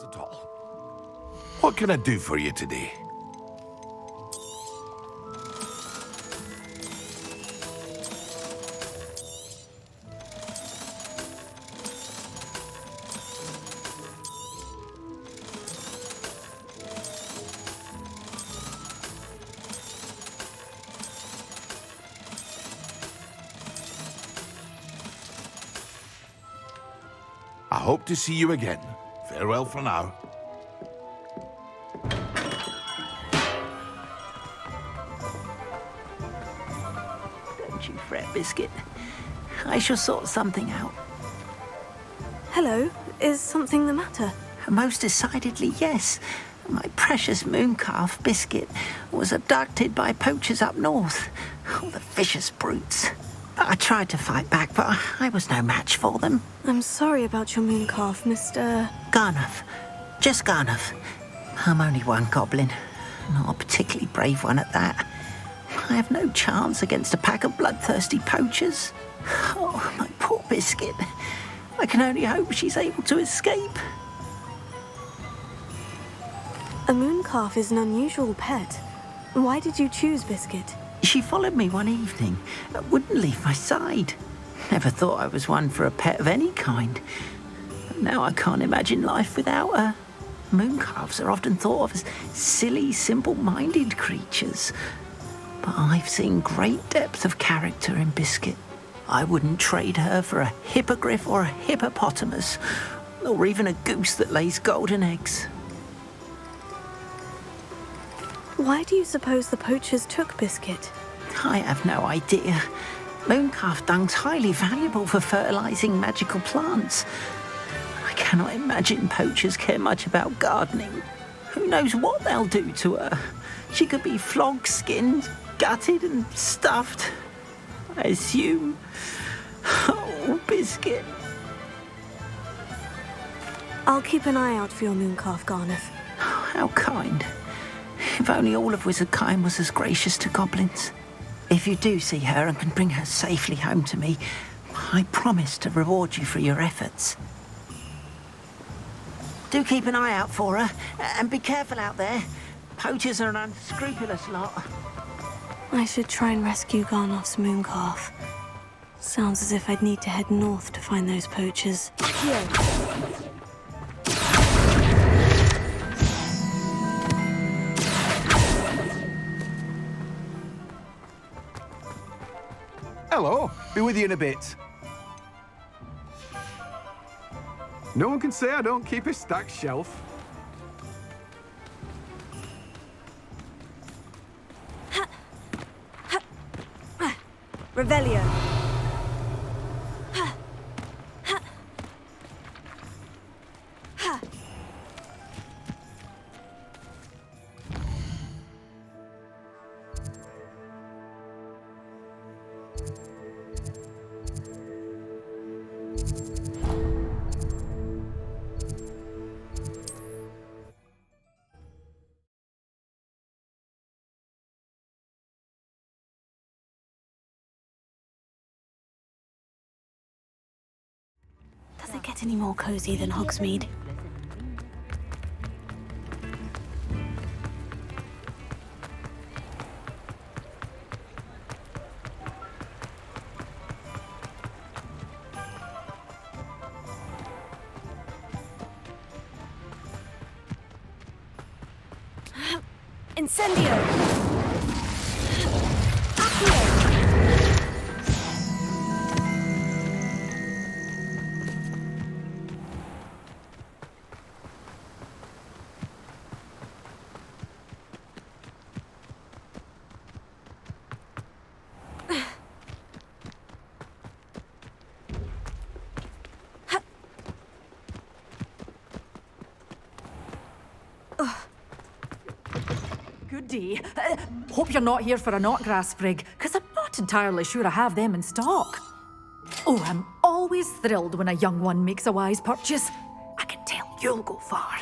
at all. What can I do for you today? I hope to see you again. Farewell for now. Don't you fret, Biscuit. I shall sort something out. Hello, is something the matter? Most decidedly, yes. My precious mooncalf, Biscuit, was abducted by poachers up north. Oh, the vicious brutes. I tried to fight back, but I was no match for them. I'm sorry about your mooncalf, Mr. Garnuff. Just Garnuff. I'm only one goblin. Not a particularly brave one at that. I have no chance against a pack of bloodthirsty poachers. Oh, my poor Biscuit. I can only hope she's able to escape. A mooncalf is an unusual pet. Why did you choose Biscuit? She followed me one evening, wouldn't leave my side. Never thought I was one for a pet of any kind. Now I can't imagine life without her. Mooncalves are often thought of as silly, simple-minded creatures. But I've seen great depth of character in Biscuit. I wouldn't trade her for a hippogriff or a hippopotamus, or even a goose that lays golden eggs. Why do you suppose the poachers took Biscuit? I have no idea. Mooncalf dung's highly valuable for fertilising magical plants. I cannot imagine poachers care much about gardening. Who knows what they'll do to her? She could be flogged, skinned, gutted and stuffed. I assume. Oh, Biscuit. I'll keep an eye out for your mooncalf, Garneth. How kind. If only all of Wizardkine was as gracious to goblins. If you do see her and can bring her safely home to me, I promise to reward you for your efforts. Do keep an eye out for her, and be careful out there. Poachers are an unscrupulous lot. I should try and rescue Garnoth's mooncalf. Sounds as if I'd need to head north to find those poachers. Here. Hello, be with you in a bit. No one can say I don't keep a stacked shelf. Revelio. Does it get any more cozy than Hogsmeade? Incendio! Goody. Hope you're not here for a knotgrass sprig, because I'm not entirely sure I have them in stock. Oh, I'm always thrilled when a young one makes a wise purchase. I can tell you'll go far.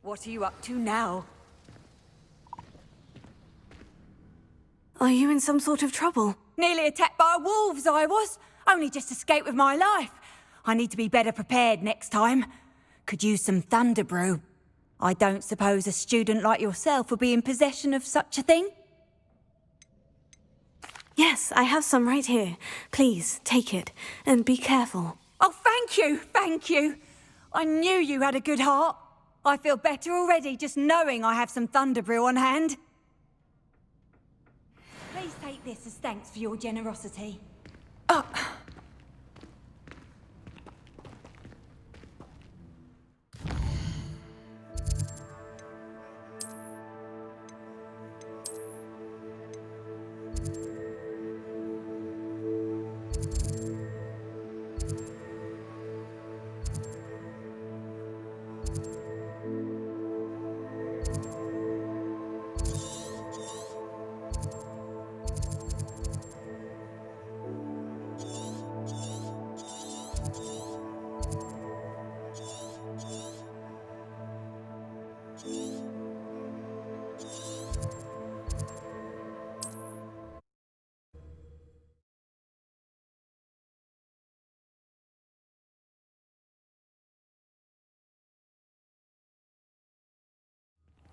What are you up to now? Are you in some sort of trouble? Nearly attacked by wolves, I was. Only just escaped with my life. I need to be better prepared next time. Could use some thunder brew. I don't suppose a student like yourself would be in possession of such a thing? Yes, I have some right here. Please, take it. And be careful. Oh, thank you, thank you. I knew you had a good heart. I feel better already just knowing I have some thunder brew on hand. Please take this as thanks for your generosity. Oh.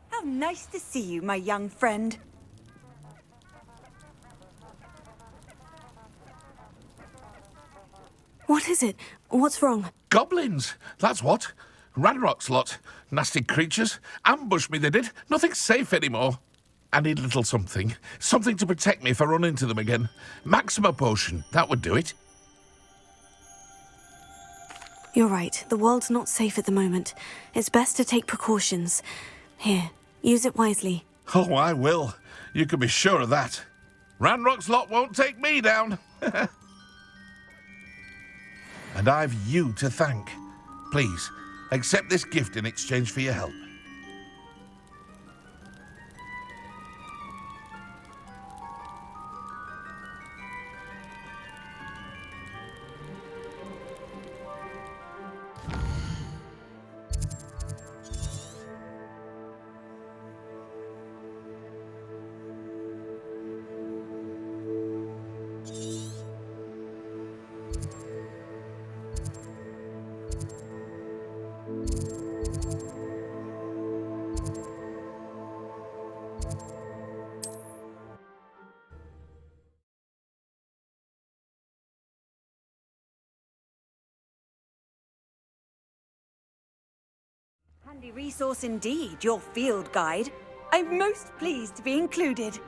How nice to see you, my young friend. What is it? What's wrong? Goblins, that's what. Ranrock's lot. Nasty creatures. Ambushed me, they did. Nothing's safe anymore. I need a little something. Something to protect me if I run into them again. Maxima potion, that would do it. You're right. The world's not safe at the moment. It's best to take precautions. Here, use it wisely. Oh, I will. You can be sure of that. Ranrock's lot won't take me down. And I've you to thank. Please, accept this gift in exchange for your help. Handy resource indeed, your field guide. I'm most pleased to be included.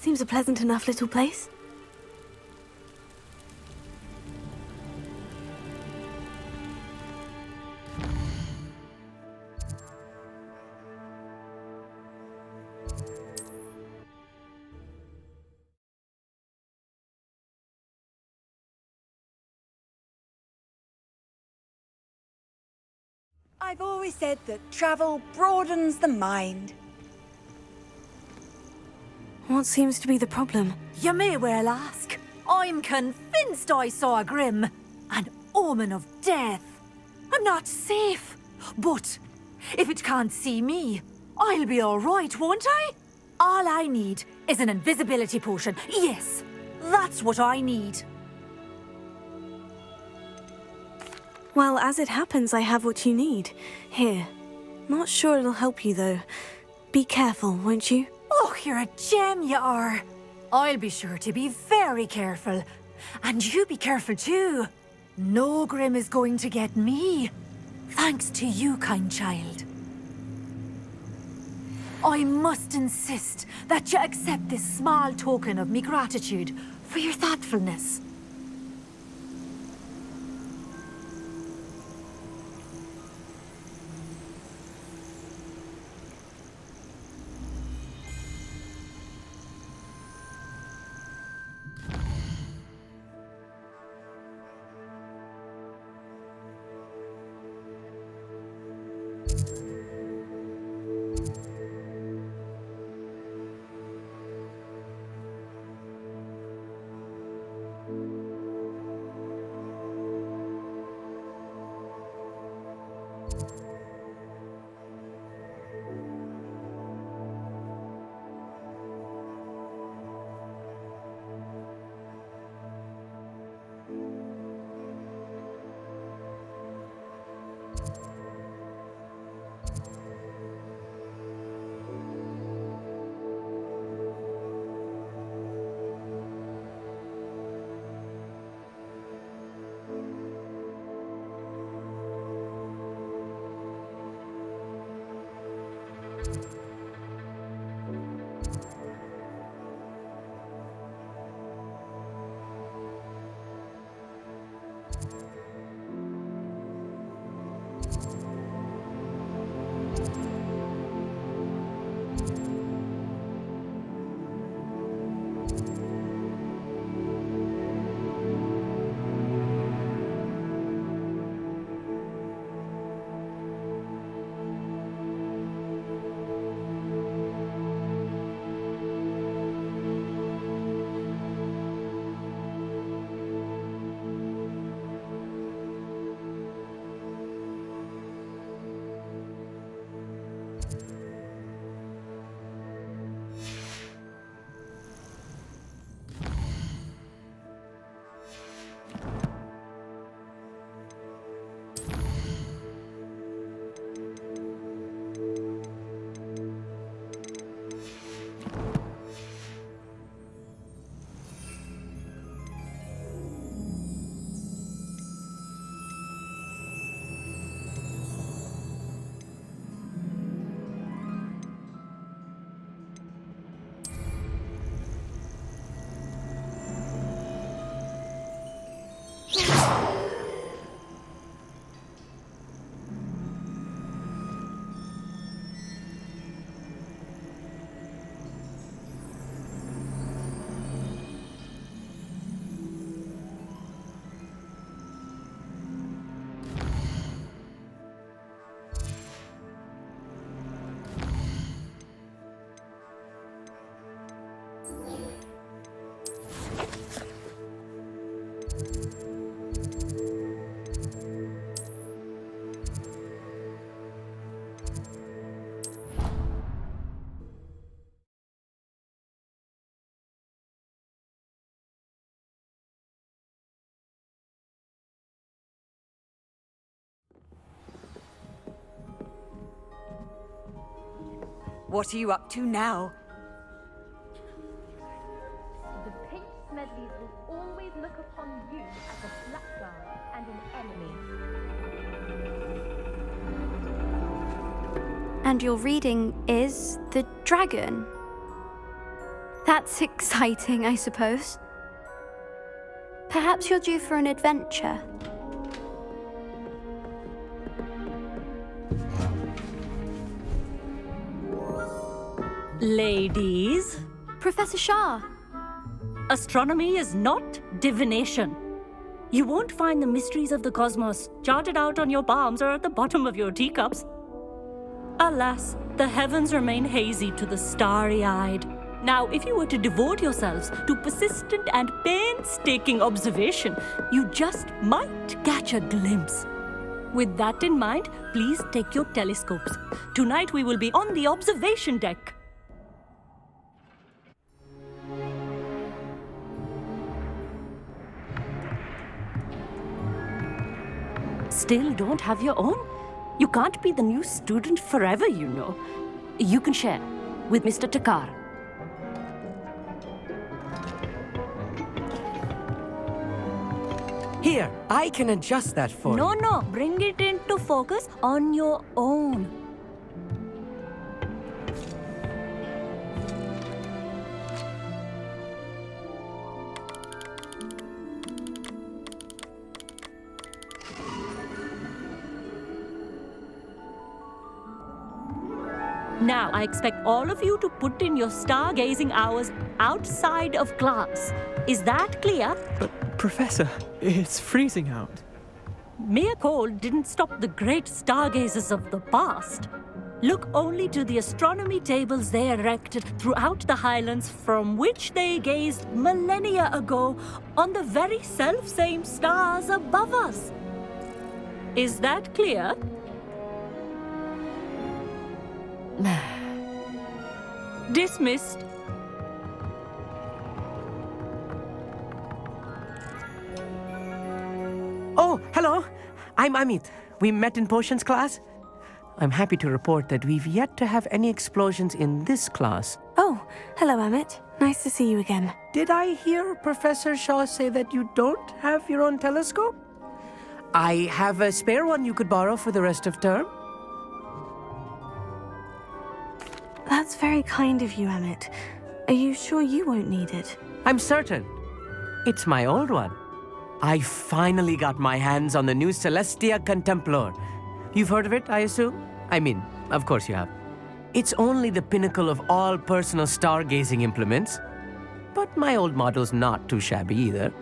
Seems a pleasant enough little place. I've always said that travel broadens the mind. What seems to be the problem? You may well ask. I'm convinced I saw a Grim, an omen of death. I'm not safe, but if it can't see me, I'll be all right, won't I? All I need is an invisibility potion. Yes, that's what I need. Well, as it happens, I have what you need. Here. Not sure it'll help you, though. Be careful, won't you? Oh, you're a gem, you are. I'll be sure to be very careful. And you be careful too. No Grim is going to get me. Thanks to you, kind child. I must insist that you accept this small token of me gratitude for your thoughtfulness. What are you up to now? The pink Smedleys will always look upon you as a blackguard and an enemy. And your reading is The Dragon. That's exciting, I suppose. Perhaps you're due for an adventure. Ladies, Professor Shah. astronomy is not divination. You won't find the mysteries of the cosmos charted out on your palms or at the bottom of your teacups. Alas, the heavens remain hazy to the starry-eyed. Now, if you were to devote yourselves to persistent and painstaking observation, you just might catch a glimpse. With that in mind, please take your telescopes. Tonight we will be on the observation deck. Still don't have your own? You can't be the new student forever, you know. You can share with Mr. Takar. Here, I can adjust that for you. No, bring it into focus on your own. Now, I expect all of you to put in your stargazing hours outside of class. Is that clear? But, Professor, it's freezing out. Mere cold didn't stop the great stargazers of the past. Look only to the astronomy tables they erected throughout the highlands from which they gazed millennia ago on the very self-same stars above us. Is that clear? Dismissed. Oh, hello. I'm Amit. We met in potions class. I'm happy to report that we've yet to have any explosions in this class. Oh, hello, Amit. Nice to see you again. Did I hear Professor Shaw say that you don't have your own telescope? I have a spare one you could borrow for the rest of term. That's very kind of you, Amit. Are you sure you won't need it? I'm certain. It's my old one. I finally got my hands on the new Celestia Contemplar. You've heard of it, I assume? I mean, of course you have. It's only the pinnacle of all personal stargazing implements. But my old model's not too shabby either.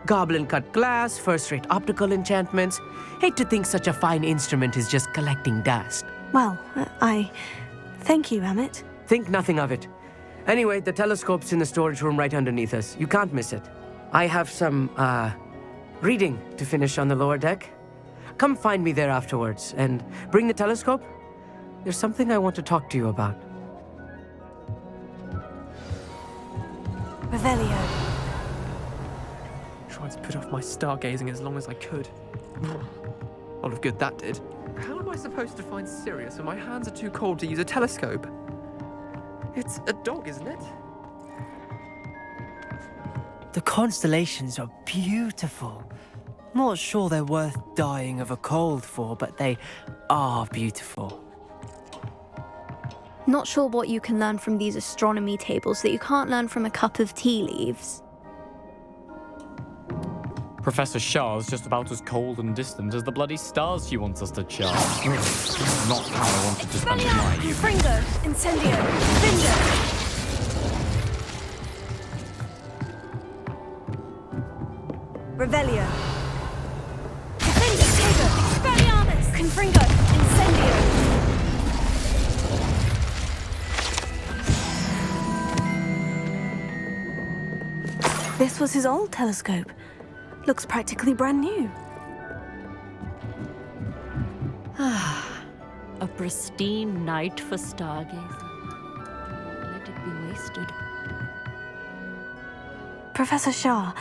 Goblin-cut glass, first-rate optical enchantments. Hate to think such a fine instrument is just collecting dust. Well, thank you, Amit. Think nothing of it. Anyway, the telescope's in the storage room right underneath us. You can't miss it. I have some, reading to finish on the lower deck. Come find me there afterwards, and bring the telescope. There's something I want to talk to you about. Revelio. Tried to put off my stargazing as long as I could. A lot of good that did. How am I supposed to find Sirius when my hands are too cold to use a telescope? It's a dog, isn't it? The constellations are beautiful. Not sure they're worth dying of a cold for, but they are beautiful. Not sure what you can learn from these astronomy tables that you can't learn from a cup of tea leaves. Professor Shah's just about as cold and distant as the bloody stars she wants us to chart. Not how I wanted to spend my evening. Fringo, Incendio, Vindo. Revelio. Defender, Tego, Expelliarmus, Confringo, Incendio. This was his old telescope. Looks practically brand new. A pristine night for stargazing. Let it be wasted. Professor Shah,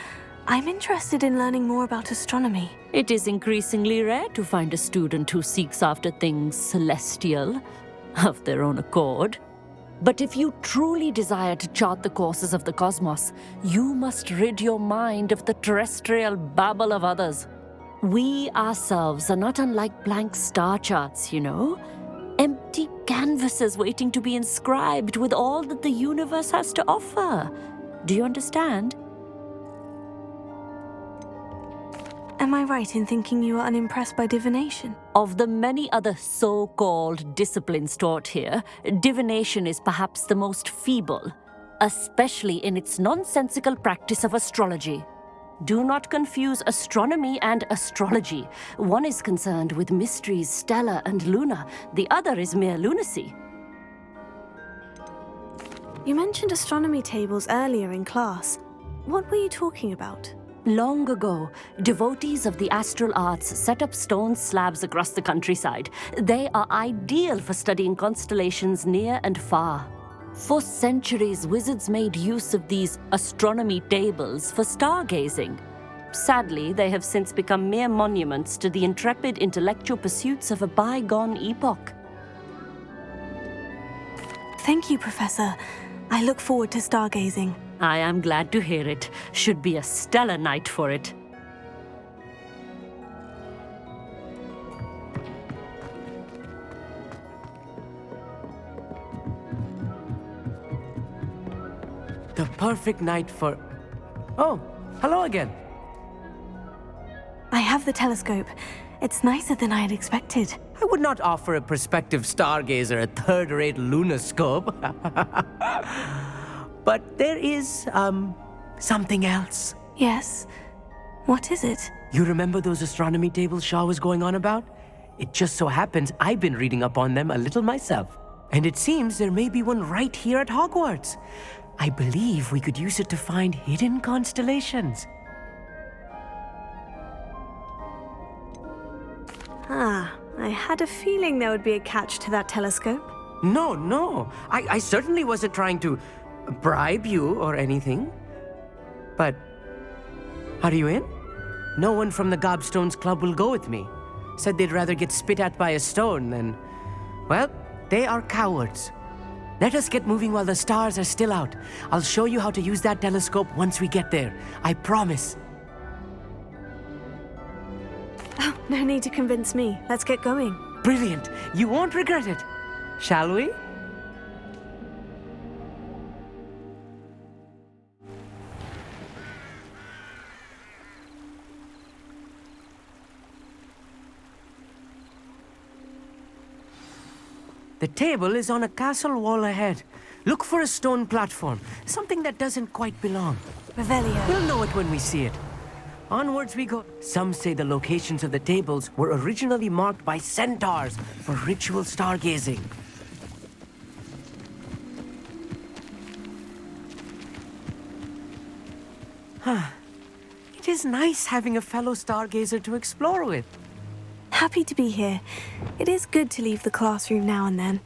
I'm interested in learning more about astronomy. It is increasingly rare to find a student who seeks after things celestial of their own accord. But if you truly desire to chart the courses of the cosmos, you must rid your mind of the terrestrial babble of others. We ourselves are not unlike blank star charts, you know. Empty canvases waiting to be inscribed with all that the universe has to offer. Do you understand? Am I right in thinking you are unimpressed by divination? Of the many other so-called disciplines taught here, divination is perhaps the most feeble, especially in its nonsensical practice of astrology. Do not confuse astronomy and astrology. One is concerned with mysteries stellar and lunar, the other is mere lunacy. You mentioned astronomy tables earlier in class. What were you talking about? Long ago, devotees of the astral arts set up stone slabs across the countryside. They are ideal for studying constellations near and far. For centuries, wizards made use of these astronomy tables for stargazing. Sadly, they have since become mere monuments to the intrepid intellectual pursuits of a bygone epoch. Thank you, Professor. I look forward to stargazing. I am glad to hear it. Should be a stellar night for it. The perfect night for... Oh, hello again. I have the telescope. It's nicer than I had expected. I would not offer a prospective stargazer a third-rate lunoscope. But there is, something else. Yes? What is it? You remember those astronomy tables Shaw was going on about? It just so happens I've been reading up on them a little myself. And it seems there may be one right here at Hogwarts. I believe we could use it to find hidden constellations. Ah, I had a feeling there would be a catch to that telescope. No. I certainly wasn't trying to bribe you or anything. But are you in? No one from the Gobstones Club will go with me. Said they'd rather get spit at by a stone than... Well, they are cowards. Let us get moving while the stars are still out. I'll show you how to use that telescope once we get there. I promise. Oh, no need to convince me. Let's get going. Brilliant. You won't regret it. Shall we? The table is on a castle wall ahead. Look for a stone platform, something that doesn't quite belong. Revelio. We'll know it when we see it. Onwards we go. Some say the locations of the tables were originally marked by centaurs for ritual stargazing. It is nice having a fellow stargazer to explore with. Happy to be here. It is good to leave the classroom now and then.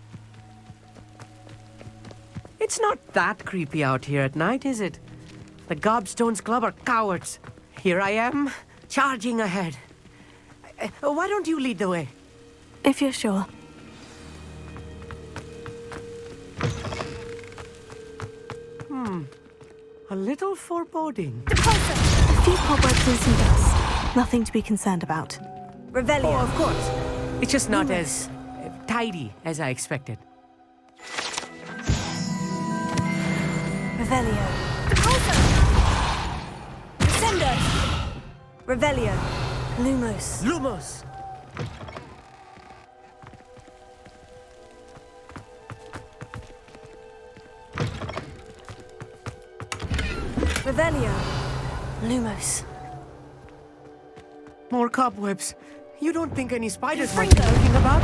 It's not that creepy out here at night, is it? The Gobstones Club are cowards. Here I am, charging ahead. Why don't you lead the way? If you're sure. A little foreboding. A few cobwebs and some dust. Nothing to be concerned about. Revelio. Oh, of course. It's just not as tidy as I expected. Revelio. Descendo. Revelio. Lumos. Lumos! Revelio. Lumos. More cobwebs. You don't think any spiders might be lurking about?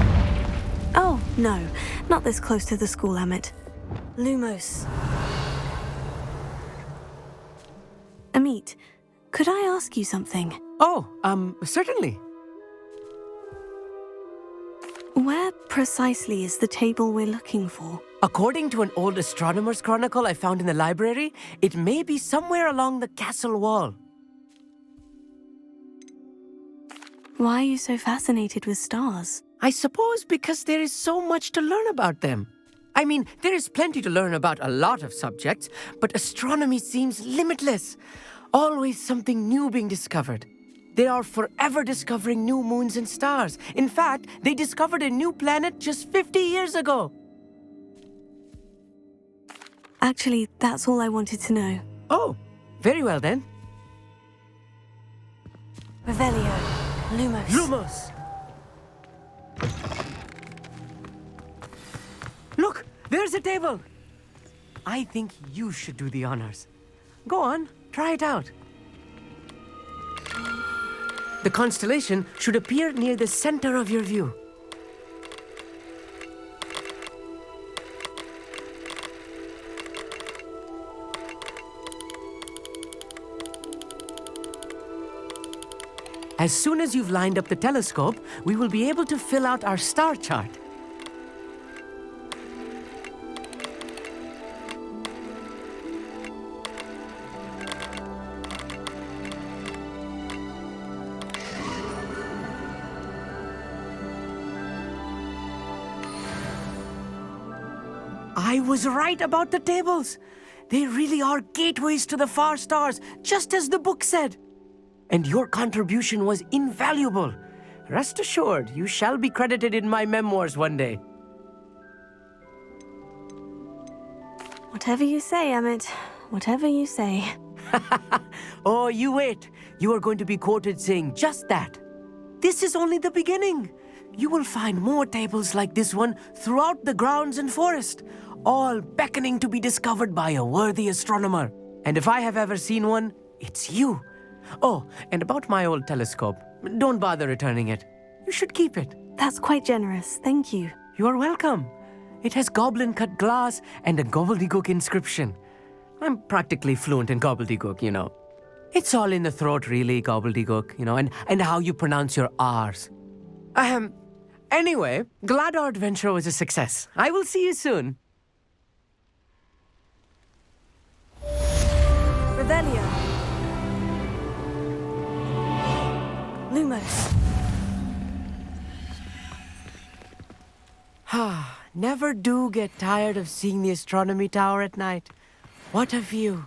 Oh, no. Not this close to the school, Amit. Lumos. Amit, could I ask you something? Oh, certainly. Where precisely is the table we're looking for? According to an old astronomer's chronicle I found in the library, it may be somewhere along the castle wall. Why are you so fascinated with stars? I suppose because there is so much to learn about them. I mean, there is plenty to learn about a lot of subjects, but astronomy seems limitless. Always something new being discovered. They are forever discovering new moons and stars. In fact, they discovered a new planet just 50 years ago. Actually, that's all I wanted to know. Oh, very well then. Revelio. Lumos. Lumos! Look, there's a table. I think you should do the honors. Go on, try it out. The constellation should appear near the center of your view. As soon as you've lined up the telescope, we will be able to fill out our star chart. I was right about the tables. They really are gateways to the far stars, just as the book said. And your contribution was invaluable. Rest assured, you shall be credited in my memoirs one day. Whatever you say, Emmett. Whatever you say. Oh, you wait. You are going to be quoted saying just that. This is only the beginning. You will find more tables like this one throughout the grounds and forest, all beckoning to be discovered by a worthy astronomer. And if I have ever seen one, it's you. Oh, and about my old telescope, don't bother returning it. You should keep it. That's quite generous, thank you. You are welcome. It has goblin-cut glass and a gobbledygook inscription. I'm practically fluent in gobbledygook, you know. It's all in the throat, really, gobbledygook, you know, and how you pronounce your R's. Anyway, glad our adventure was a success. I will see you soon. Revelio. Lumos. Never do get tired of seeing the astronomy tower at night. What a view.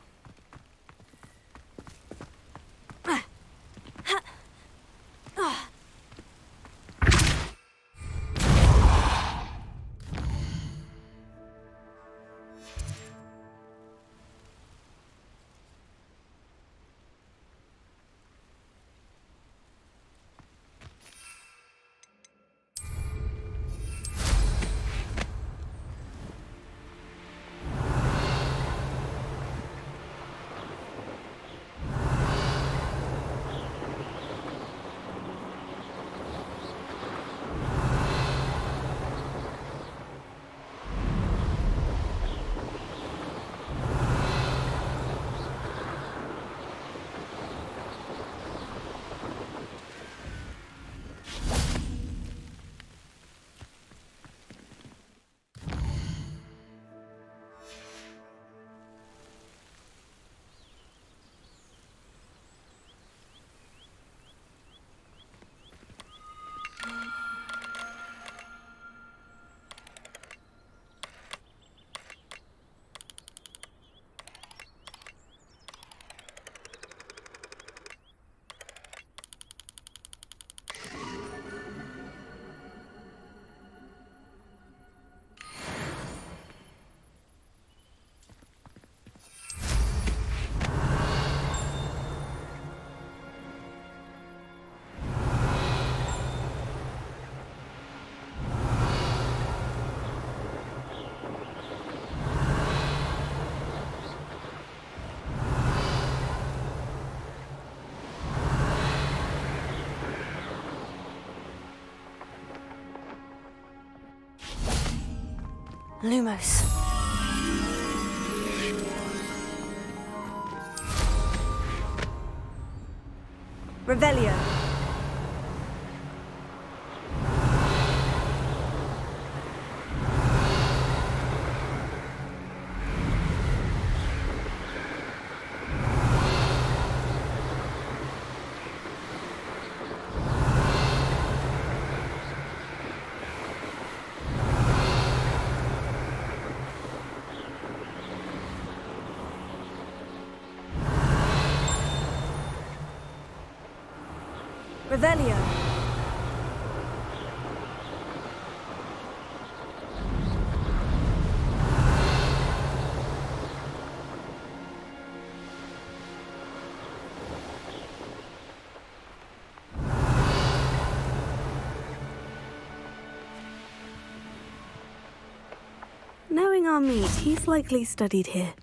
Lumos. Revelio. Revelio. Knowing our meat, he's likely studied here.